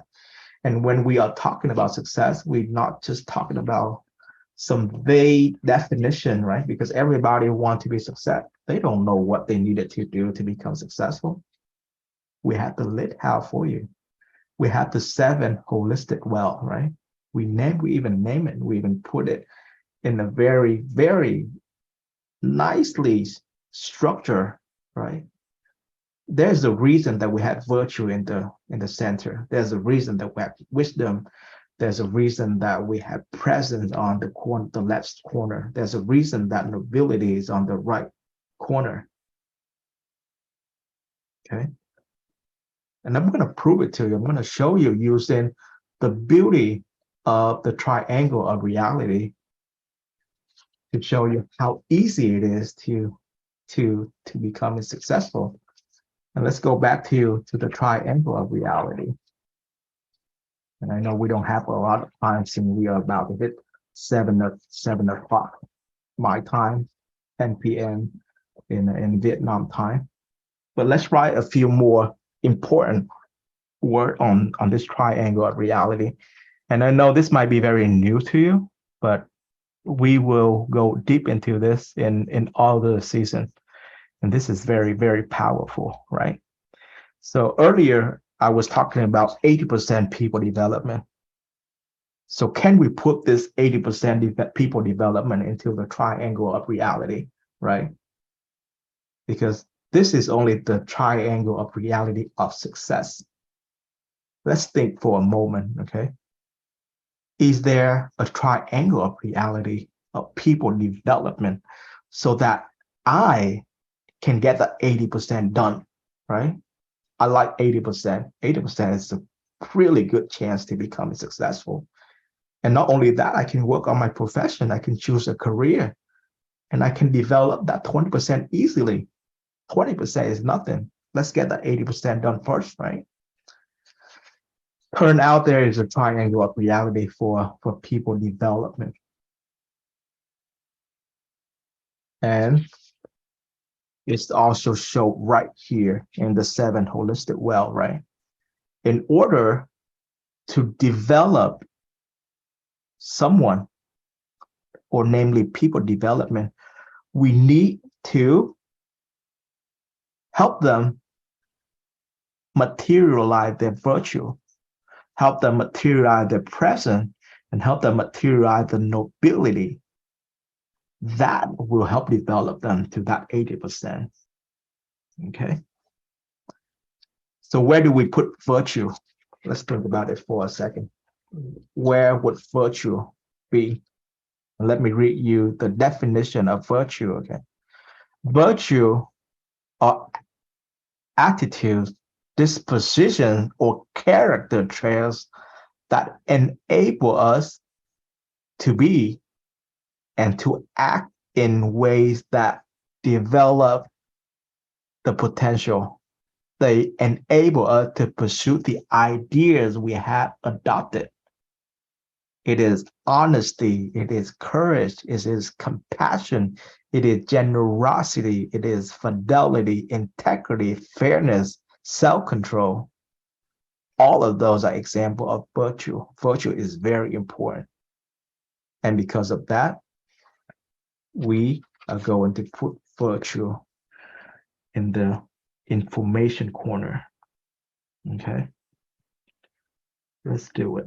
Speaker 1: And when we are talking about success, we're not just talking about some vague definition, right? Because everybody wants to be successful. They don't know what they needed to do to become successful. We have the lit how for you. We have the 7 holistic wealth, right? We even name it. We even put it in a very, very nicely structured, right? There's a reason that we have virtue in the center. There's a reason that we have wisdom. There's a reason that we have presence on the left corner. There's a reason that nobility is on the right corner. Okay. And I'm going to prove it to you. I'm going to show you using the beauty of the triangle of reality to show you how easy it is to become successful. And let's go back to the triangle of reality. And I know we don't have a lot of time since we are about to hit 7 o'clock my time, 10 p.m. in Vietnam time. But let's write a few more important words on this triangle of reality. And I know this might be very new to you, but we will go deep into this in all the seasons. And this is very, very powerful, right? So earlier, I was talking about 80% people development. So can we put this 80% people development into the triangle of reality, right? Because this is only the triangle of reality of success. Let's think for a moment, okay? Is there a triangle of reality of people development so that I can get the 80% done, right? I like 80%. 80% is a really good chance to become successful. And not only that, I can work on my profession. I can choose a career and I can develop that 20% easily. 20% is nothing. Let's get that 80% done first, right? Turn out there is a triangle of reality for people development. And it's also shown right here in the 7 holistic wealth, right? In order to develop someone, or namely people development, we need to help them materialize their virtue, help them materialize their presence, and help them materialize the nobility. That will help develop them to that 80%. Okay. So where do we put virtue? Let's think about it for a second. Where would virtue be? Let me read you the definition of virtue. Okay. Virtue are attitudes, disposition, or character traits that enable us to be and to act in ways that develop the potential. They enable us to pursue the ideas we have adopted. It is honesty, it is courage, it is compassion, it is generosity, it is fidelity, integrity, fairness, self-control. all of those are example of virtue. Virtue is very important. And because of that, we are going to put virtue in the information corner. Okay, let's do it.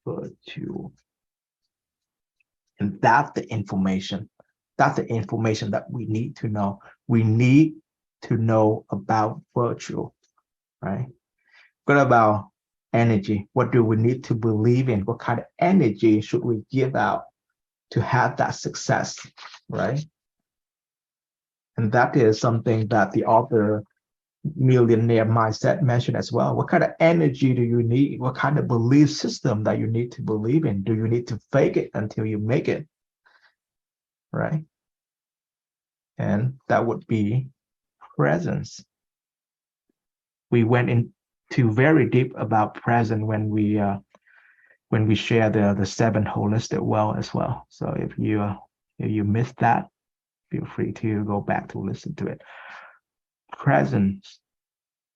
Speaker 1: Virtue. And that's the information. That's the information that we need to know. We need to know about virtue, right? What about energy? What do we need to believe in? What kind of energy should we give out to have that success, right? And that is something that the author Millionaire Mindset mentioned as well. What kind of energy do you need? What kind of belief system that you need to believe in? Do you need to fake it until you make it, right? And that would be presence. We went into very deep about present when we share the 7 holistic well as well. So if you missed that, feel free to go back to listen to it. Presence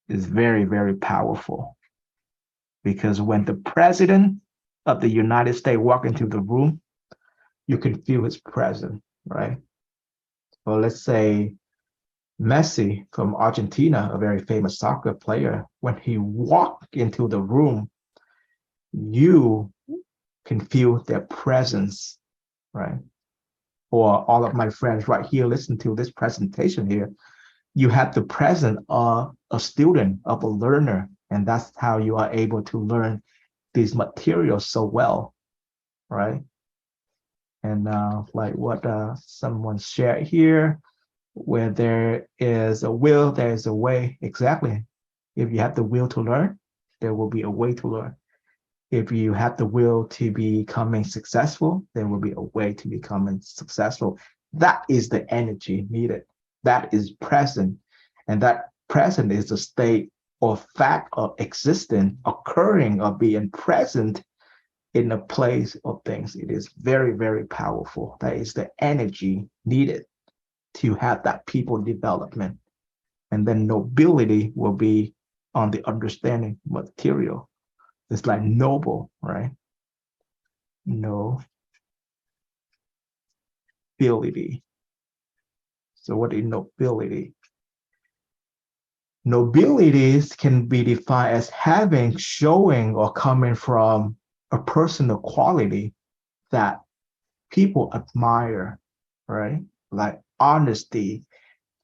Speaker 1: is very, very powerful, because when the president of the United States walk into the room, you can feel his presence, right? Well, let's say Messi from Argentina, a very famous soccer player, when he walked into the room, you can feel their presence, right? Or all of my friends right here, listen to this presentation here. You have the presence of a student, of a learner, and that's how you are able to learn these materials so well, right? And like what someone shared here, where there is a will, there is a way. Exactly. If you have the will to learn, there will be a way to learn. If you have the will to becoming successful, there will be a way to becoming successful. That is the energy needed. That is present. And that present is the state or fact of existence, occurring or being present in a place of things. It is very, very powerful. That is the energy needed to have that people development. And then nobility will be on the understanding material. It's like noble, right? Nobility. So what is nobility? Nobilities can be defined as having, showing, or coming from a personal quality that people admire, right? Like honesty,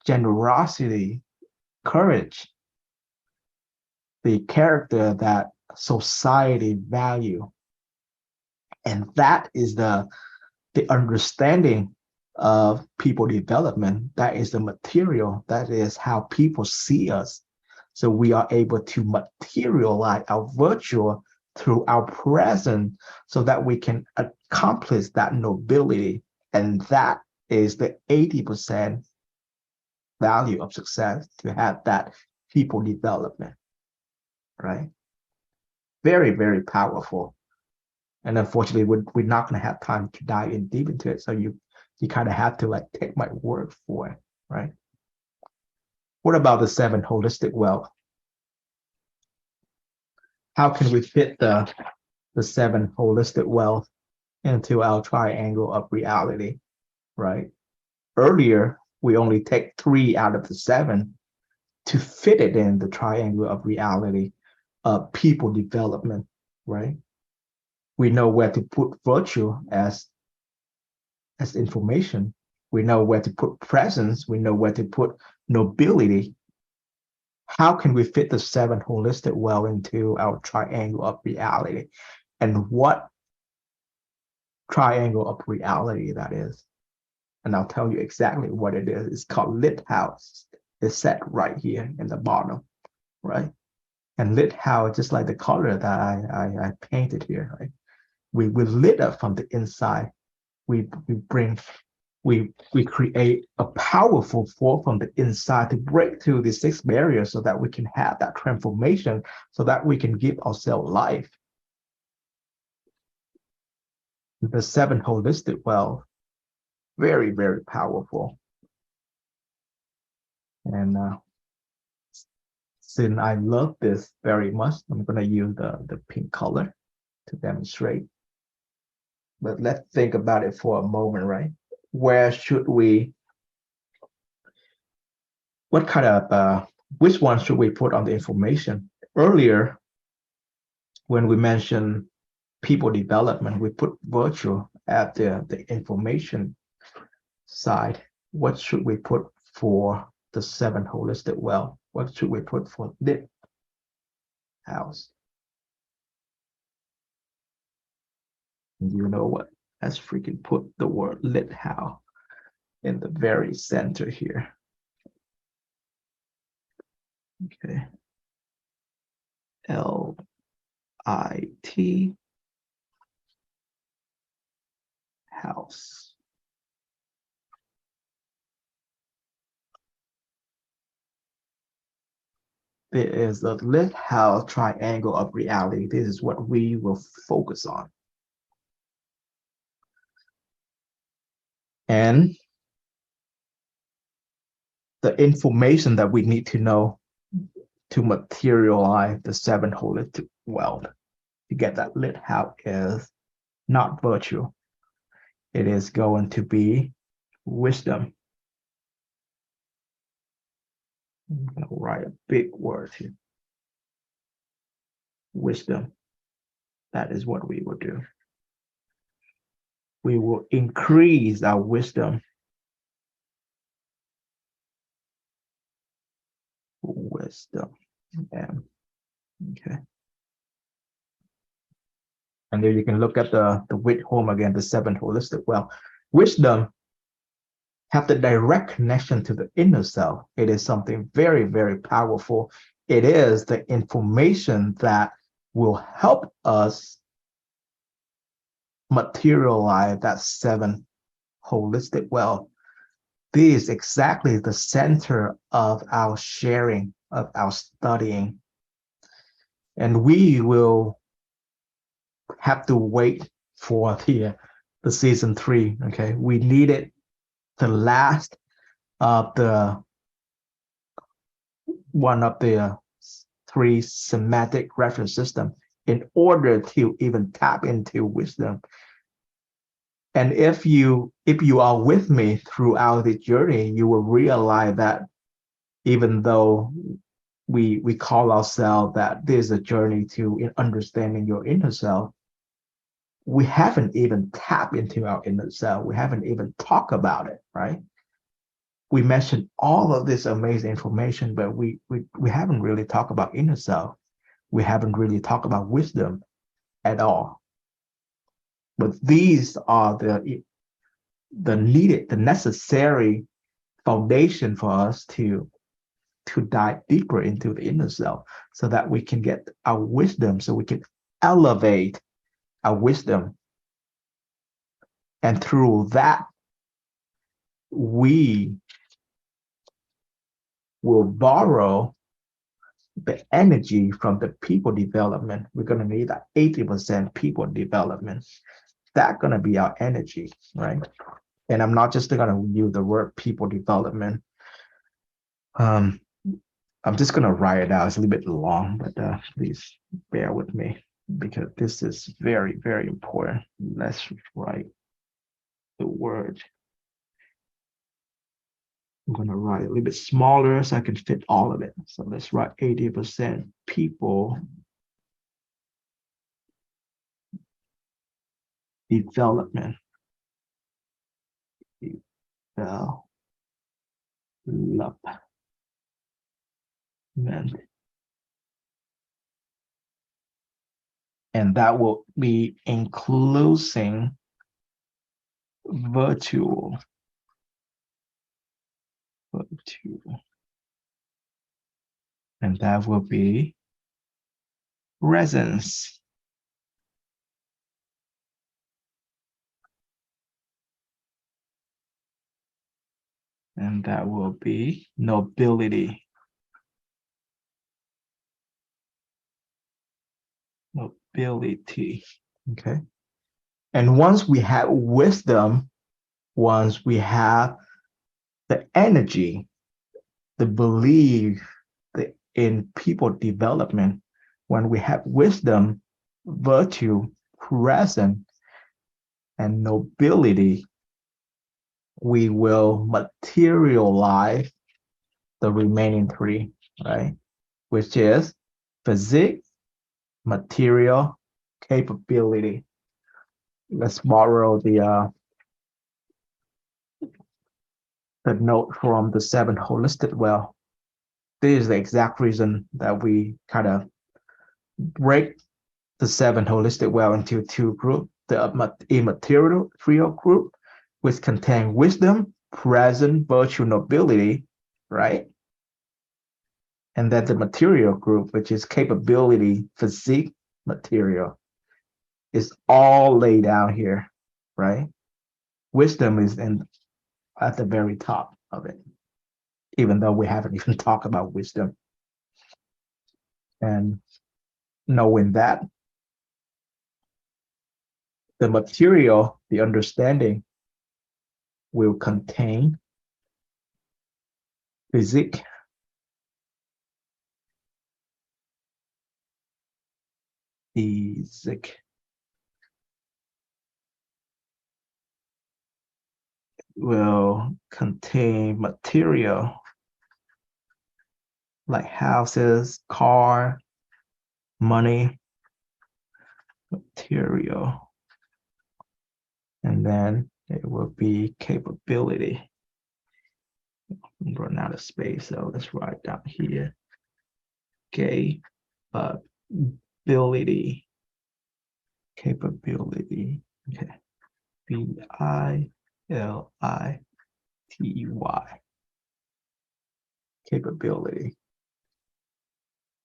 Speaker 1: generosity, courage, the character that society value. And that is the understanding of people development. That is the material. That is how people see us. So we are able to materialize our virtue through our present, so that we can accomplish that nobility. And that is the 80% value of success, to have that people development, right? Very, very powerful. And unfortunately, we're not going to have time to dive in deep into it. So you kind of have to like take my word for it, right? What about the 7 holistic wealth? How can we fit the 7 holistic wealth into our triangle of reality, right? Earlier, we only take 3 out of the 7 to fit it in the triangle of reality of people development, right? We know where to put virtue as information. We know where to put presence. We know where to put nobility. How can we fit the 7 holistic well into our triangle of reality? And what triangle of reality that is? And I'll tell you exactly what it is. It's called lit house. It's set right here in the bottom, right? And lit house, just like the color that I painted here, right? We lit up from the inside. We create a powerful force from the inside to break through the 6 barriers, so that we can have that transformation, so that we can give ourselves life. The 7 holistic wealth, very, very powerful. And since I love this very much, I'm going to use the pink color to demonstrate. But let's think about it for a moment, right? Where should we, what kind of, which one should we put on the information? Earlier, when we mentioned people development, we put virtual at the information side. What should we put for the 7 holistic well? What should we put for lit house? And you know what? Let's freaking put the word lit house in the very center here. Okay. L-I-T house. There is a lit house triangle of reality. This is what we will focus on. And the information that we need to know to materialize the 7 holistic wealth, to get that lit house, is not virtue. It is going to be wisdom. I'm going to write a big word here. Wisdom. That is what we will do. We will increase our wisdom. Wisdom. Okay. And there you can look at the Whitcomb again, the 7 holistic wealth. Wisdom have the direct connection to the inner self. It is something very, very powerful. It is the information that will help us materialize that 7 holistic wealth. This is exactly the center of our sharing, of our studying. And we will have to wait for the season 3. Okay, we needed the last of the one of the 3 semantic reference system in order to even tap into wisdom. And if you are with me throughout the journey, you will realize that even though we call ourselves that this is a journey to understanding your inner self, we haven't even tapped into our inner self. We haven't even talked about it, right? We mentioned all of this amazing information, but we haven't really talked about inner self. We haven't really talked about wisdom at all. But these are the needed, the necessary foundation for us to dive deeper into the inner self so that we can get our wisdom, so we can elevate our wisdom. And through that, we will borrow the energy from the people development. We're going to need that 80% people development. That's going to be our energy, right? And I'm not just going to use the word people development. I'm just going to write it out. It's a little bit long, but please bear with me because this is very, very important. Let's write the word. I'm going to write a little bit smaller so I can fit all of it. So let's write 80% people development. And that will be including virtual. And that will be presence. And that will be nobility. Nobility. Okay. And once we have wisdom, once we have the energy, the belief, the in people development, when we have wisdom, virtue, presence, and nobility, we will materialize the remaining three, right? Which is physique, material, capability. Let's borrow the note from the seven holistic well. This is the exact reason that we kind of break the seven holistic well into two groups. The immaterial group, which contain wisdom, presence, virtue, nobility, right? And then the material group, which is capability, physique, material, is all laid out here, right? Wisdom is at the very top of it, even though we haven't even talked about wisdom. And knowing that, the material, the understanding, will contain physique, will contain material like houses, car, money, material. And then it will be capability. I'm running out of space, so let's write down here. Capability. Capability. Okay. BILITY. Capability.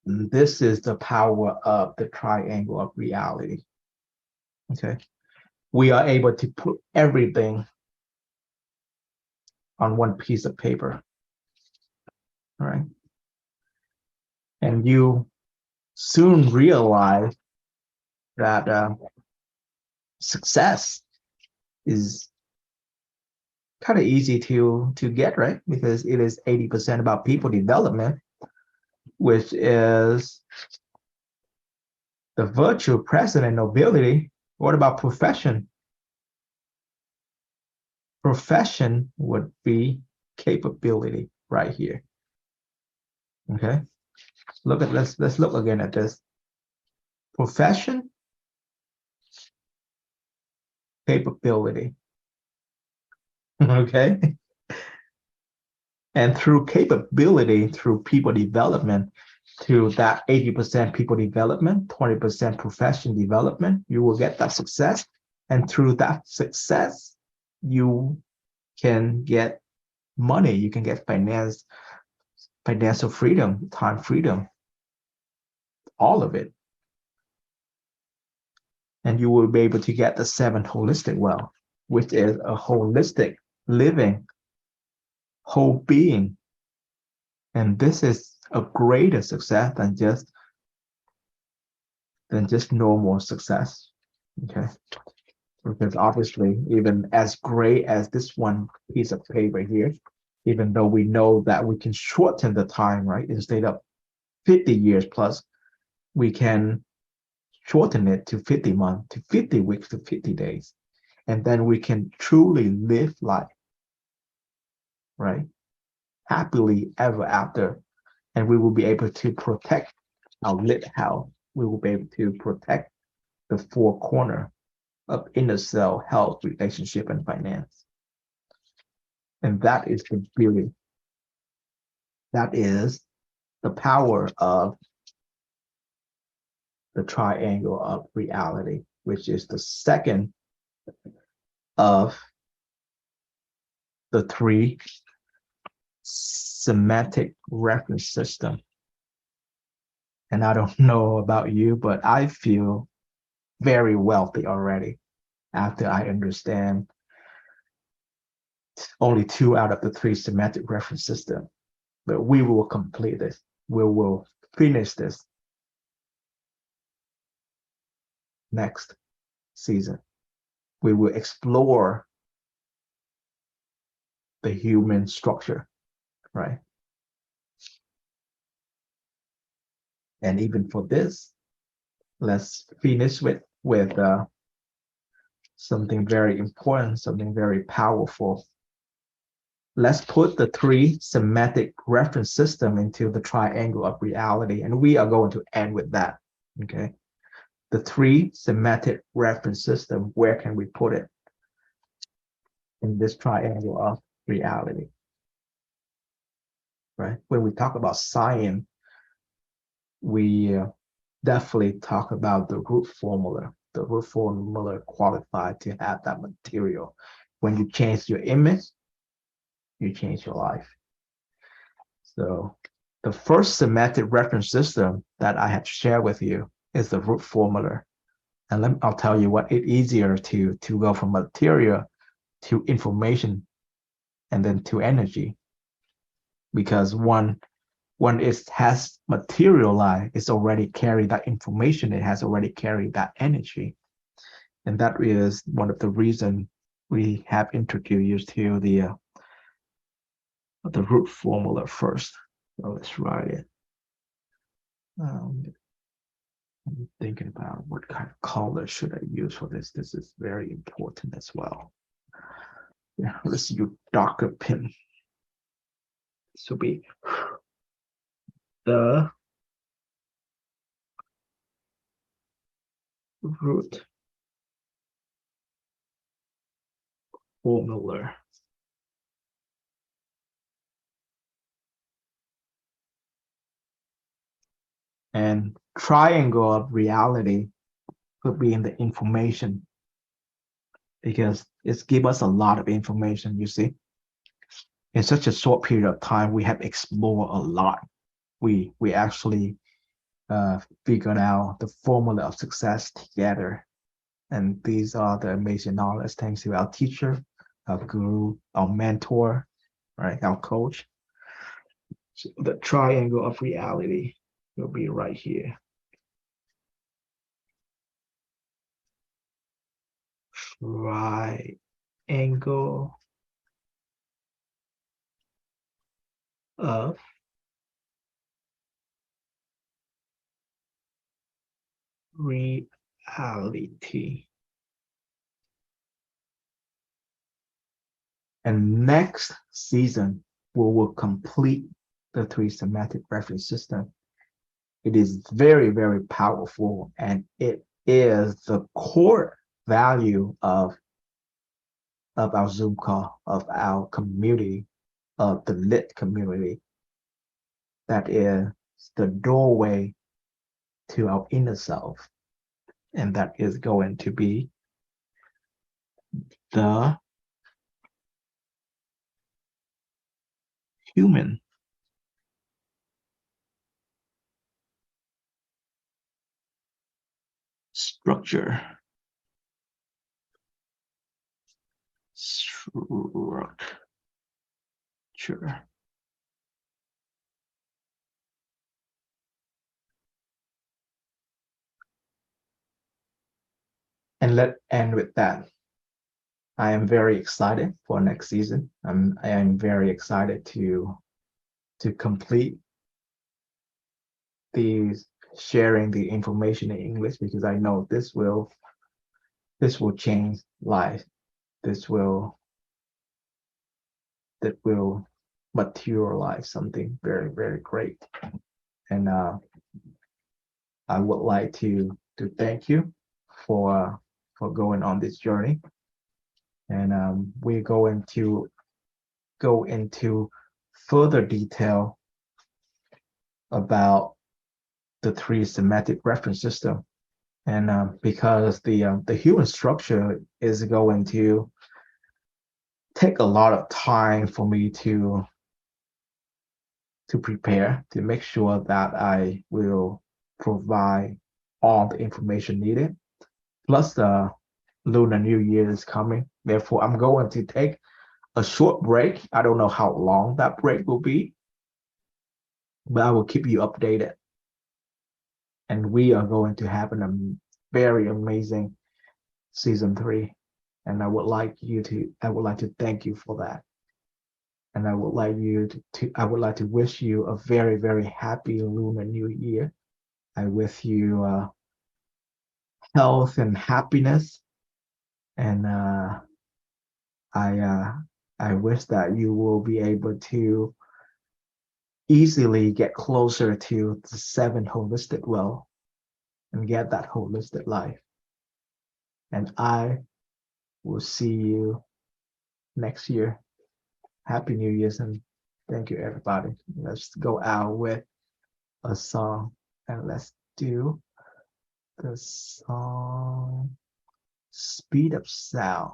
Speaker 1: And this is the power of the triangle of reality. Okay. We are able to put everything on one piece of paper. All right. And you soon realize that success is kind of easy to get, right? Because it is 80% about people development, which is the virtue, presence, and nobility. What about profession? Profession would be capability right here. Okay. Let's look again at this. Profession, capability. Okay. And through capability, through people development, to that 80% people development, 20% profession development, you will get that success. And through that success, you can get money, you can get financial freedom, time freedom, all of it. And you will be able to get the seventh holistic wealth, which is a holistic living, whole being. And this is a greater success than just normal success. Okay. Because obviously, even as great as this one piece of paper here, even though we know that we can shorten the time, right? Instead of 50 years plus, we can shorten it to 50 months, to 50 weeks, to 50 days. And then we can truly live life, right? Happily ever after. And we will be able to protect our lit house. We will be able to protect the four corners of inner self, health, relationship, and finance. And that is the beauty. That is the power of the triangle of reality, which is the second of the three semantic reference system. And I don't know about you, but I feel very wealthy already after I understand only 2 out of the 3 semantic reference system. But we will complete this. We will finish this next season. We will explore the human structure, right? And even for this, let's finish with something very important, something very powerful. Let's put the three semantic reference system into the triangle of reality, and we are going to end with that. Okay, the three semantic reference system. Where can we put it in this triangle of reality? Right. When we talk about science, we definitely talk about the root formula. The root formula qualified to have that material. When you change your image, you change your life. So the first semantic reference system that I have shared with you is the root formula. And I'll tell you what, it's easier to go from material to information and then to energy. Because when it has materialized, it's already carried that information, it has already carried that energy. And that is one of the reasons we have introduced to the root formula first. So let's write it. I'm thinking about what kind of color should I use for this. This is very important as well. Yeah, let's use darker pen. This will be the root formula. And triangle of reality could be in the information, because it's give us a lot of information, you see. In such a short period of time, we have explored a lot. We actually figured out the formula of success together. And these are the amazing knowledge thanks to our teacher, our guru, our mentor, right, our coach. So the triangle of reality will be right here. Triangle of reality. And next season, we will complete the three semantic reference system. It is very, very powerful, and it is the core value of our Zoom call, of our community, of the lit community. That is the doorway to our inner self. And that is going to be the human structure. And let's end with that. I am very excited for next season. I am very excited to complete these sharing the information in English, because I know this will change life. This will materialize something very, very great. And I would like to thank you for going on this journey. And we're going to go into further detail about the three semantic reference system. And because the human structure is going to take a lot of time for me to prepare, to make sure that I will provide all the information needed. Plus the Lunar New Year is coming. Therefore, I'm going to take a short break. I don't know how long that break will be, but I will keep you updated. And we are going to have a very amazing season 3. And I would like to thank you for that. And I would like to wish you a very, very happy Lunar New Year. I wish you health and happiness, and I wish that you will be able to easily get closer to the seven holistic well and get that holistic life. And I will see you next year. Happy New Year's and thank you, everybody. Let's go out with a song and let's do the song Speed of Sound,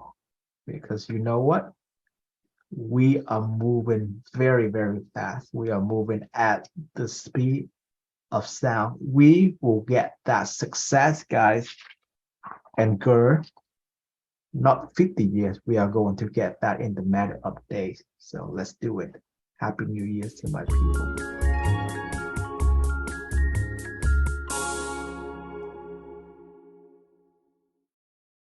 Speaker 1: because you know what? We are moving very, very fast. We are moving at the speed of sound. We will get that success, guys and girl. Not 50 years. We are going to get that in the matter of days. So let's do it. Happy New Year to my people.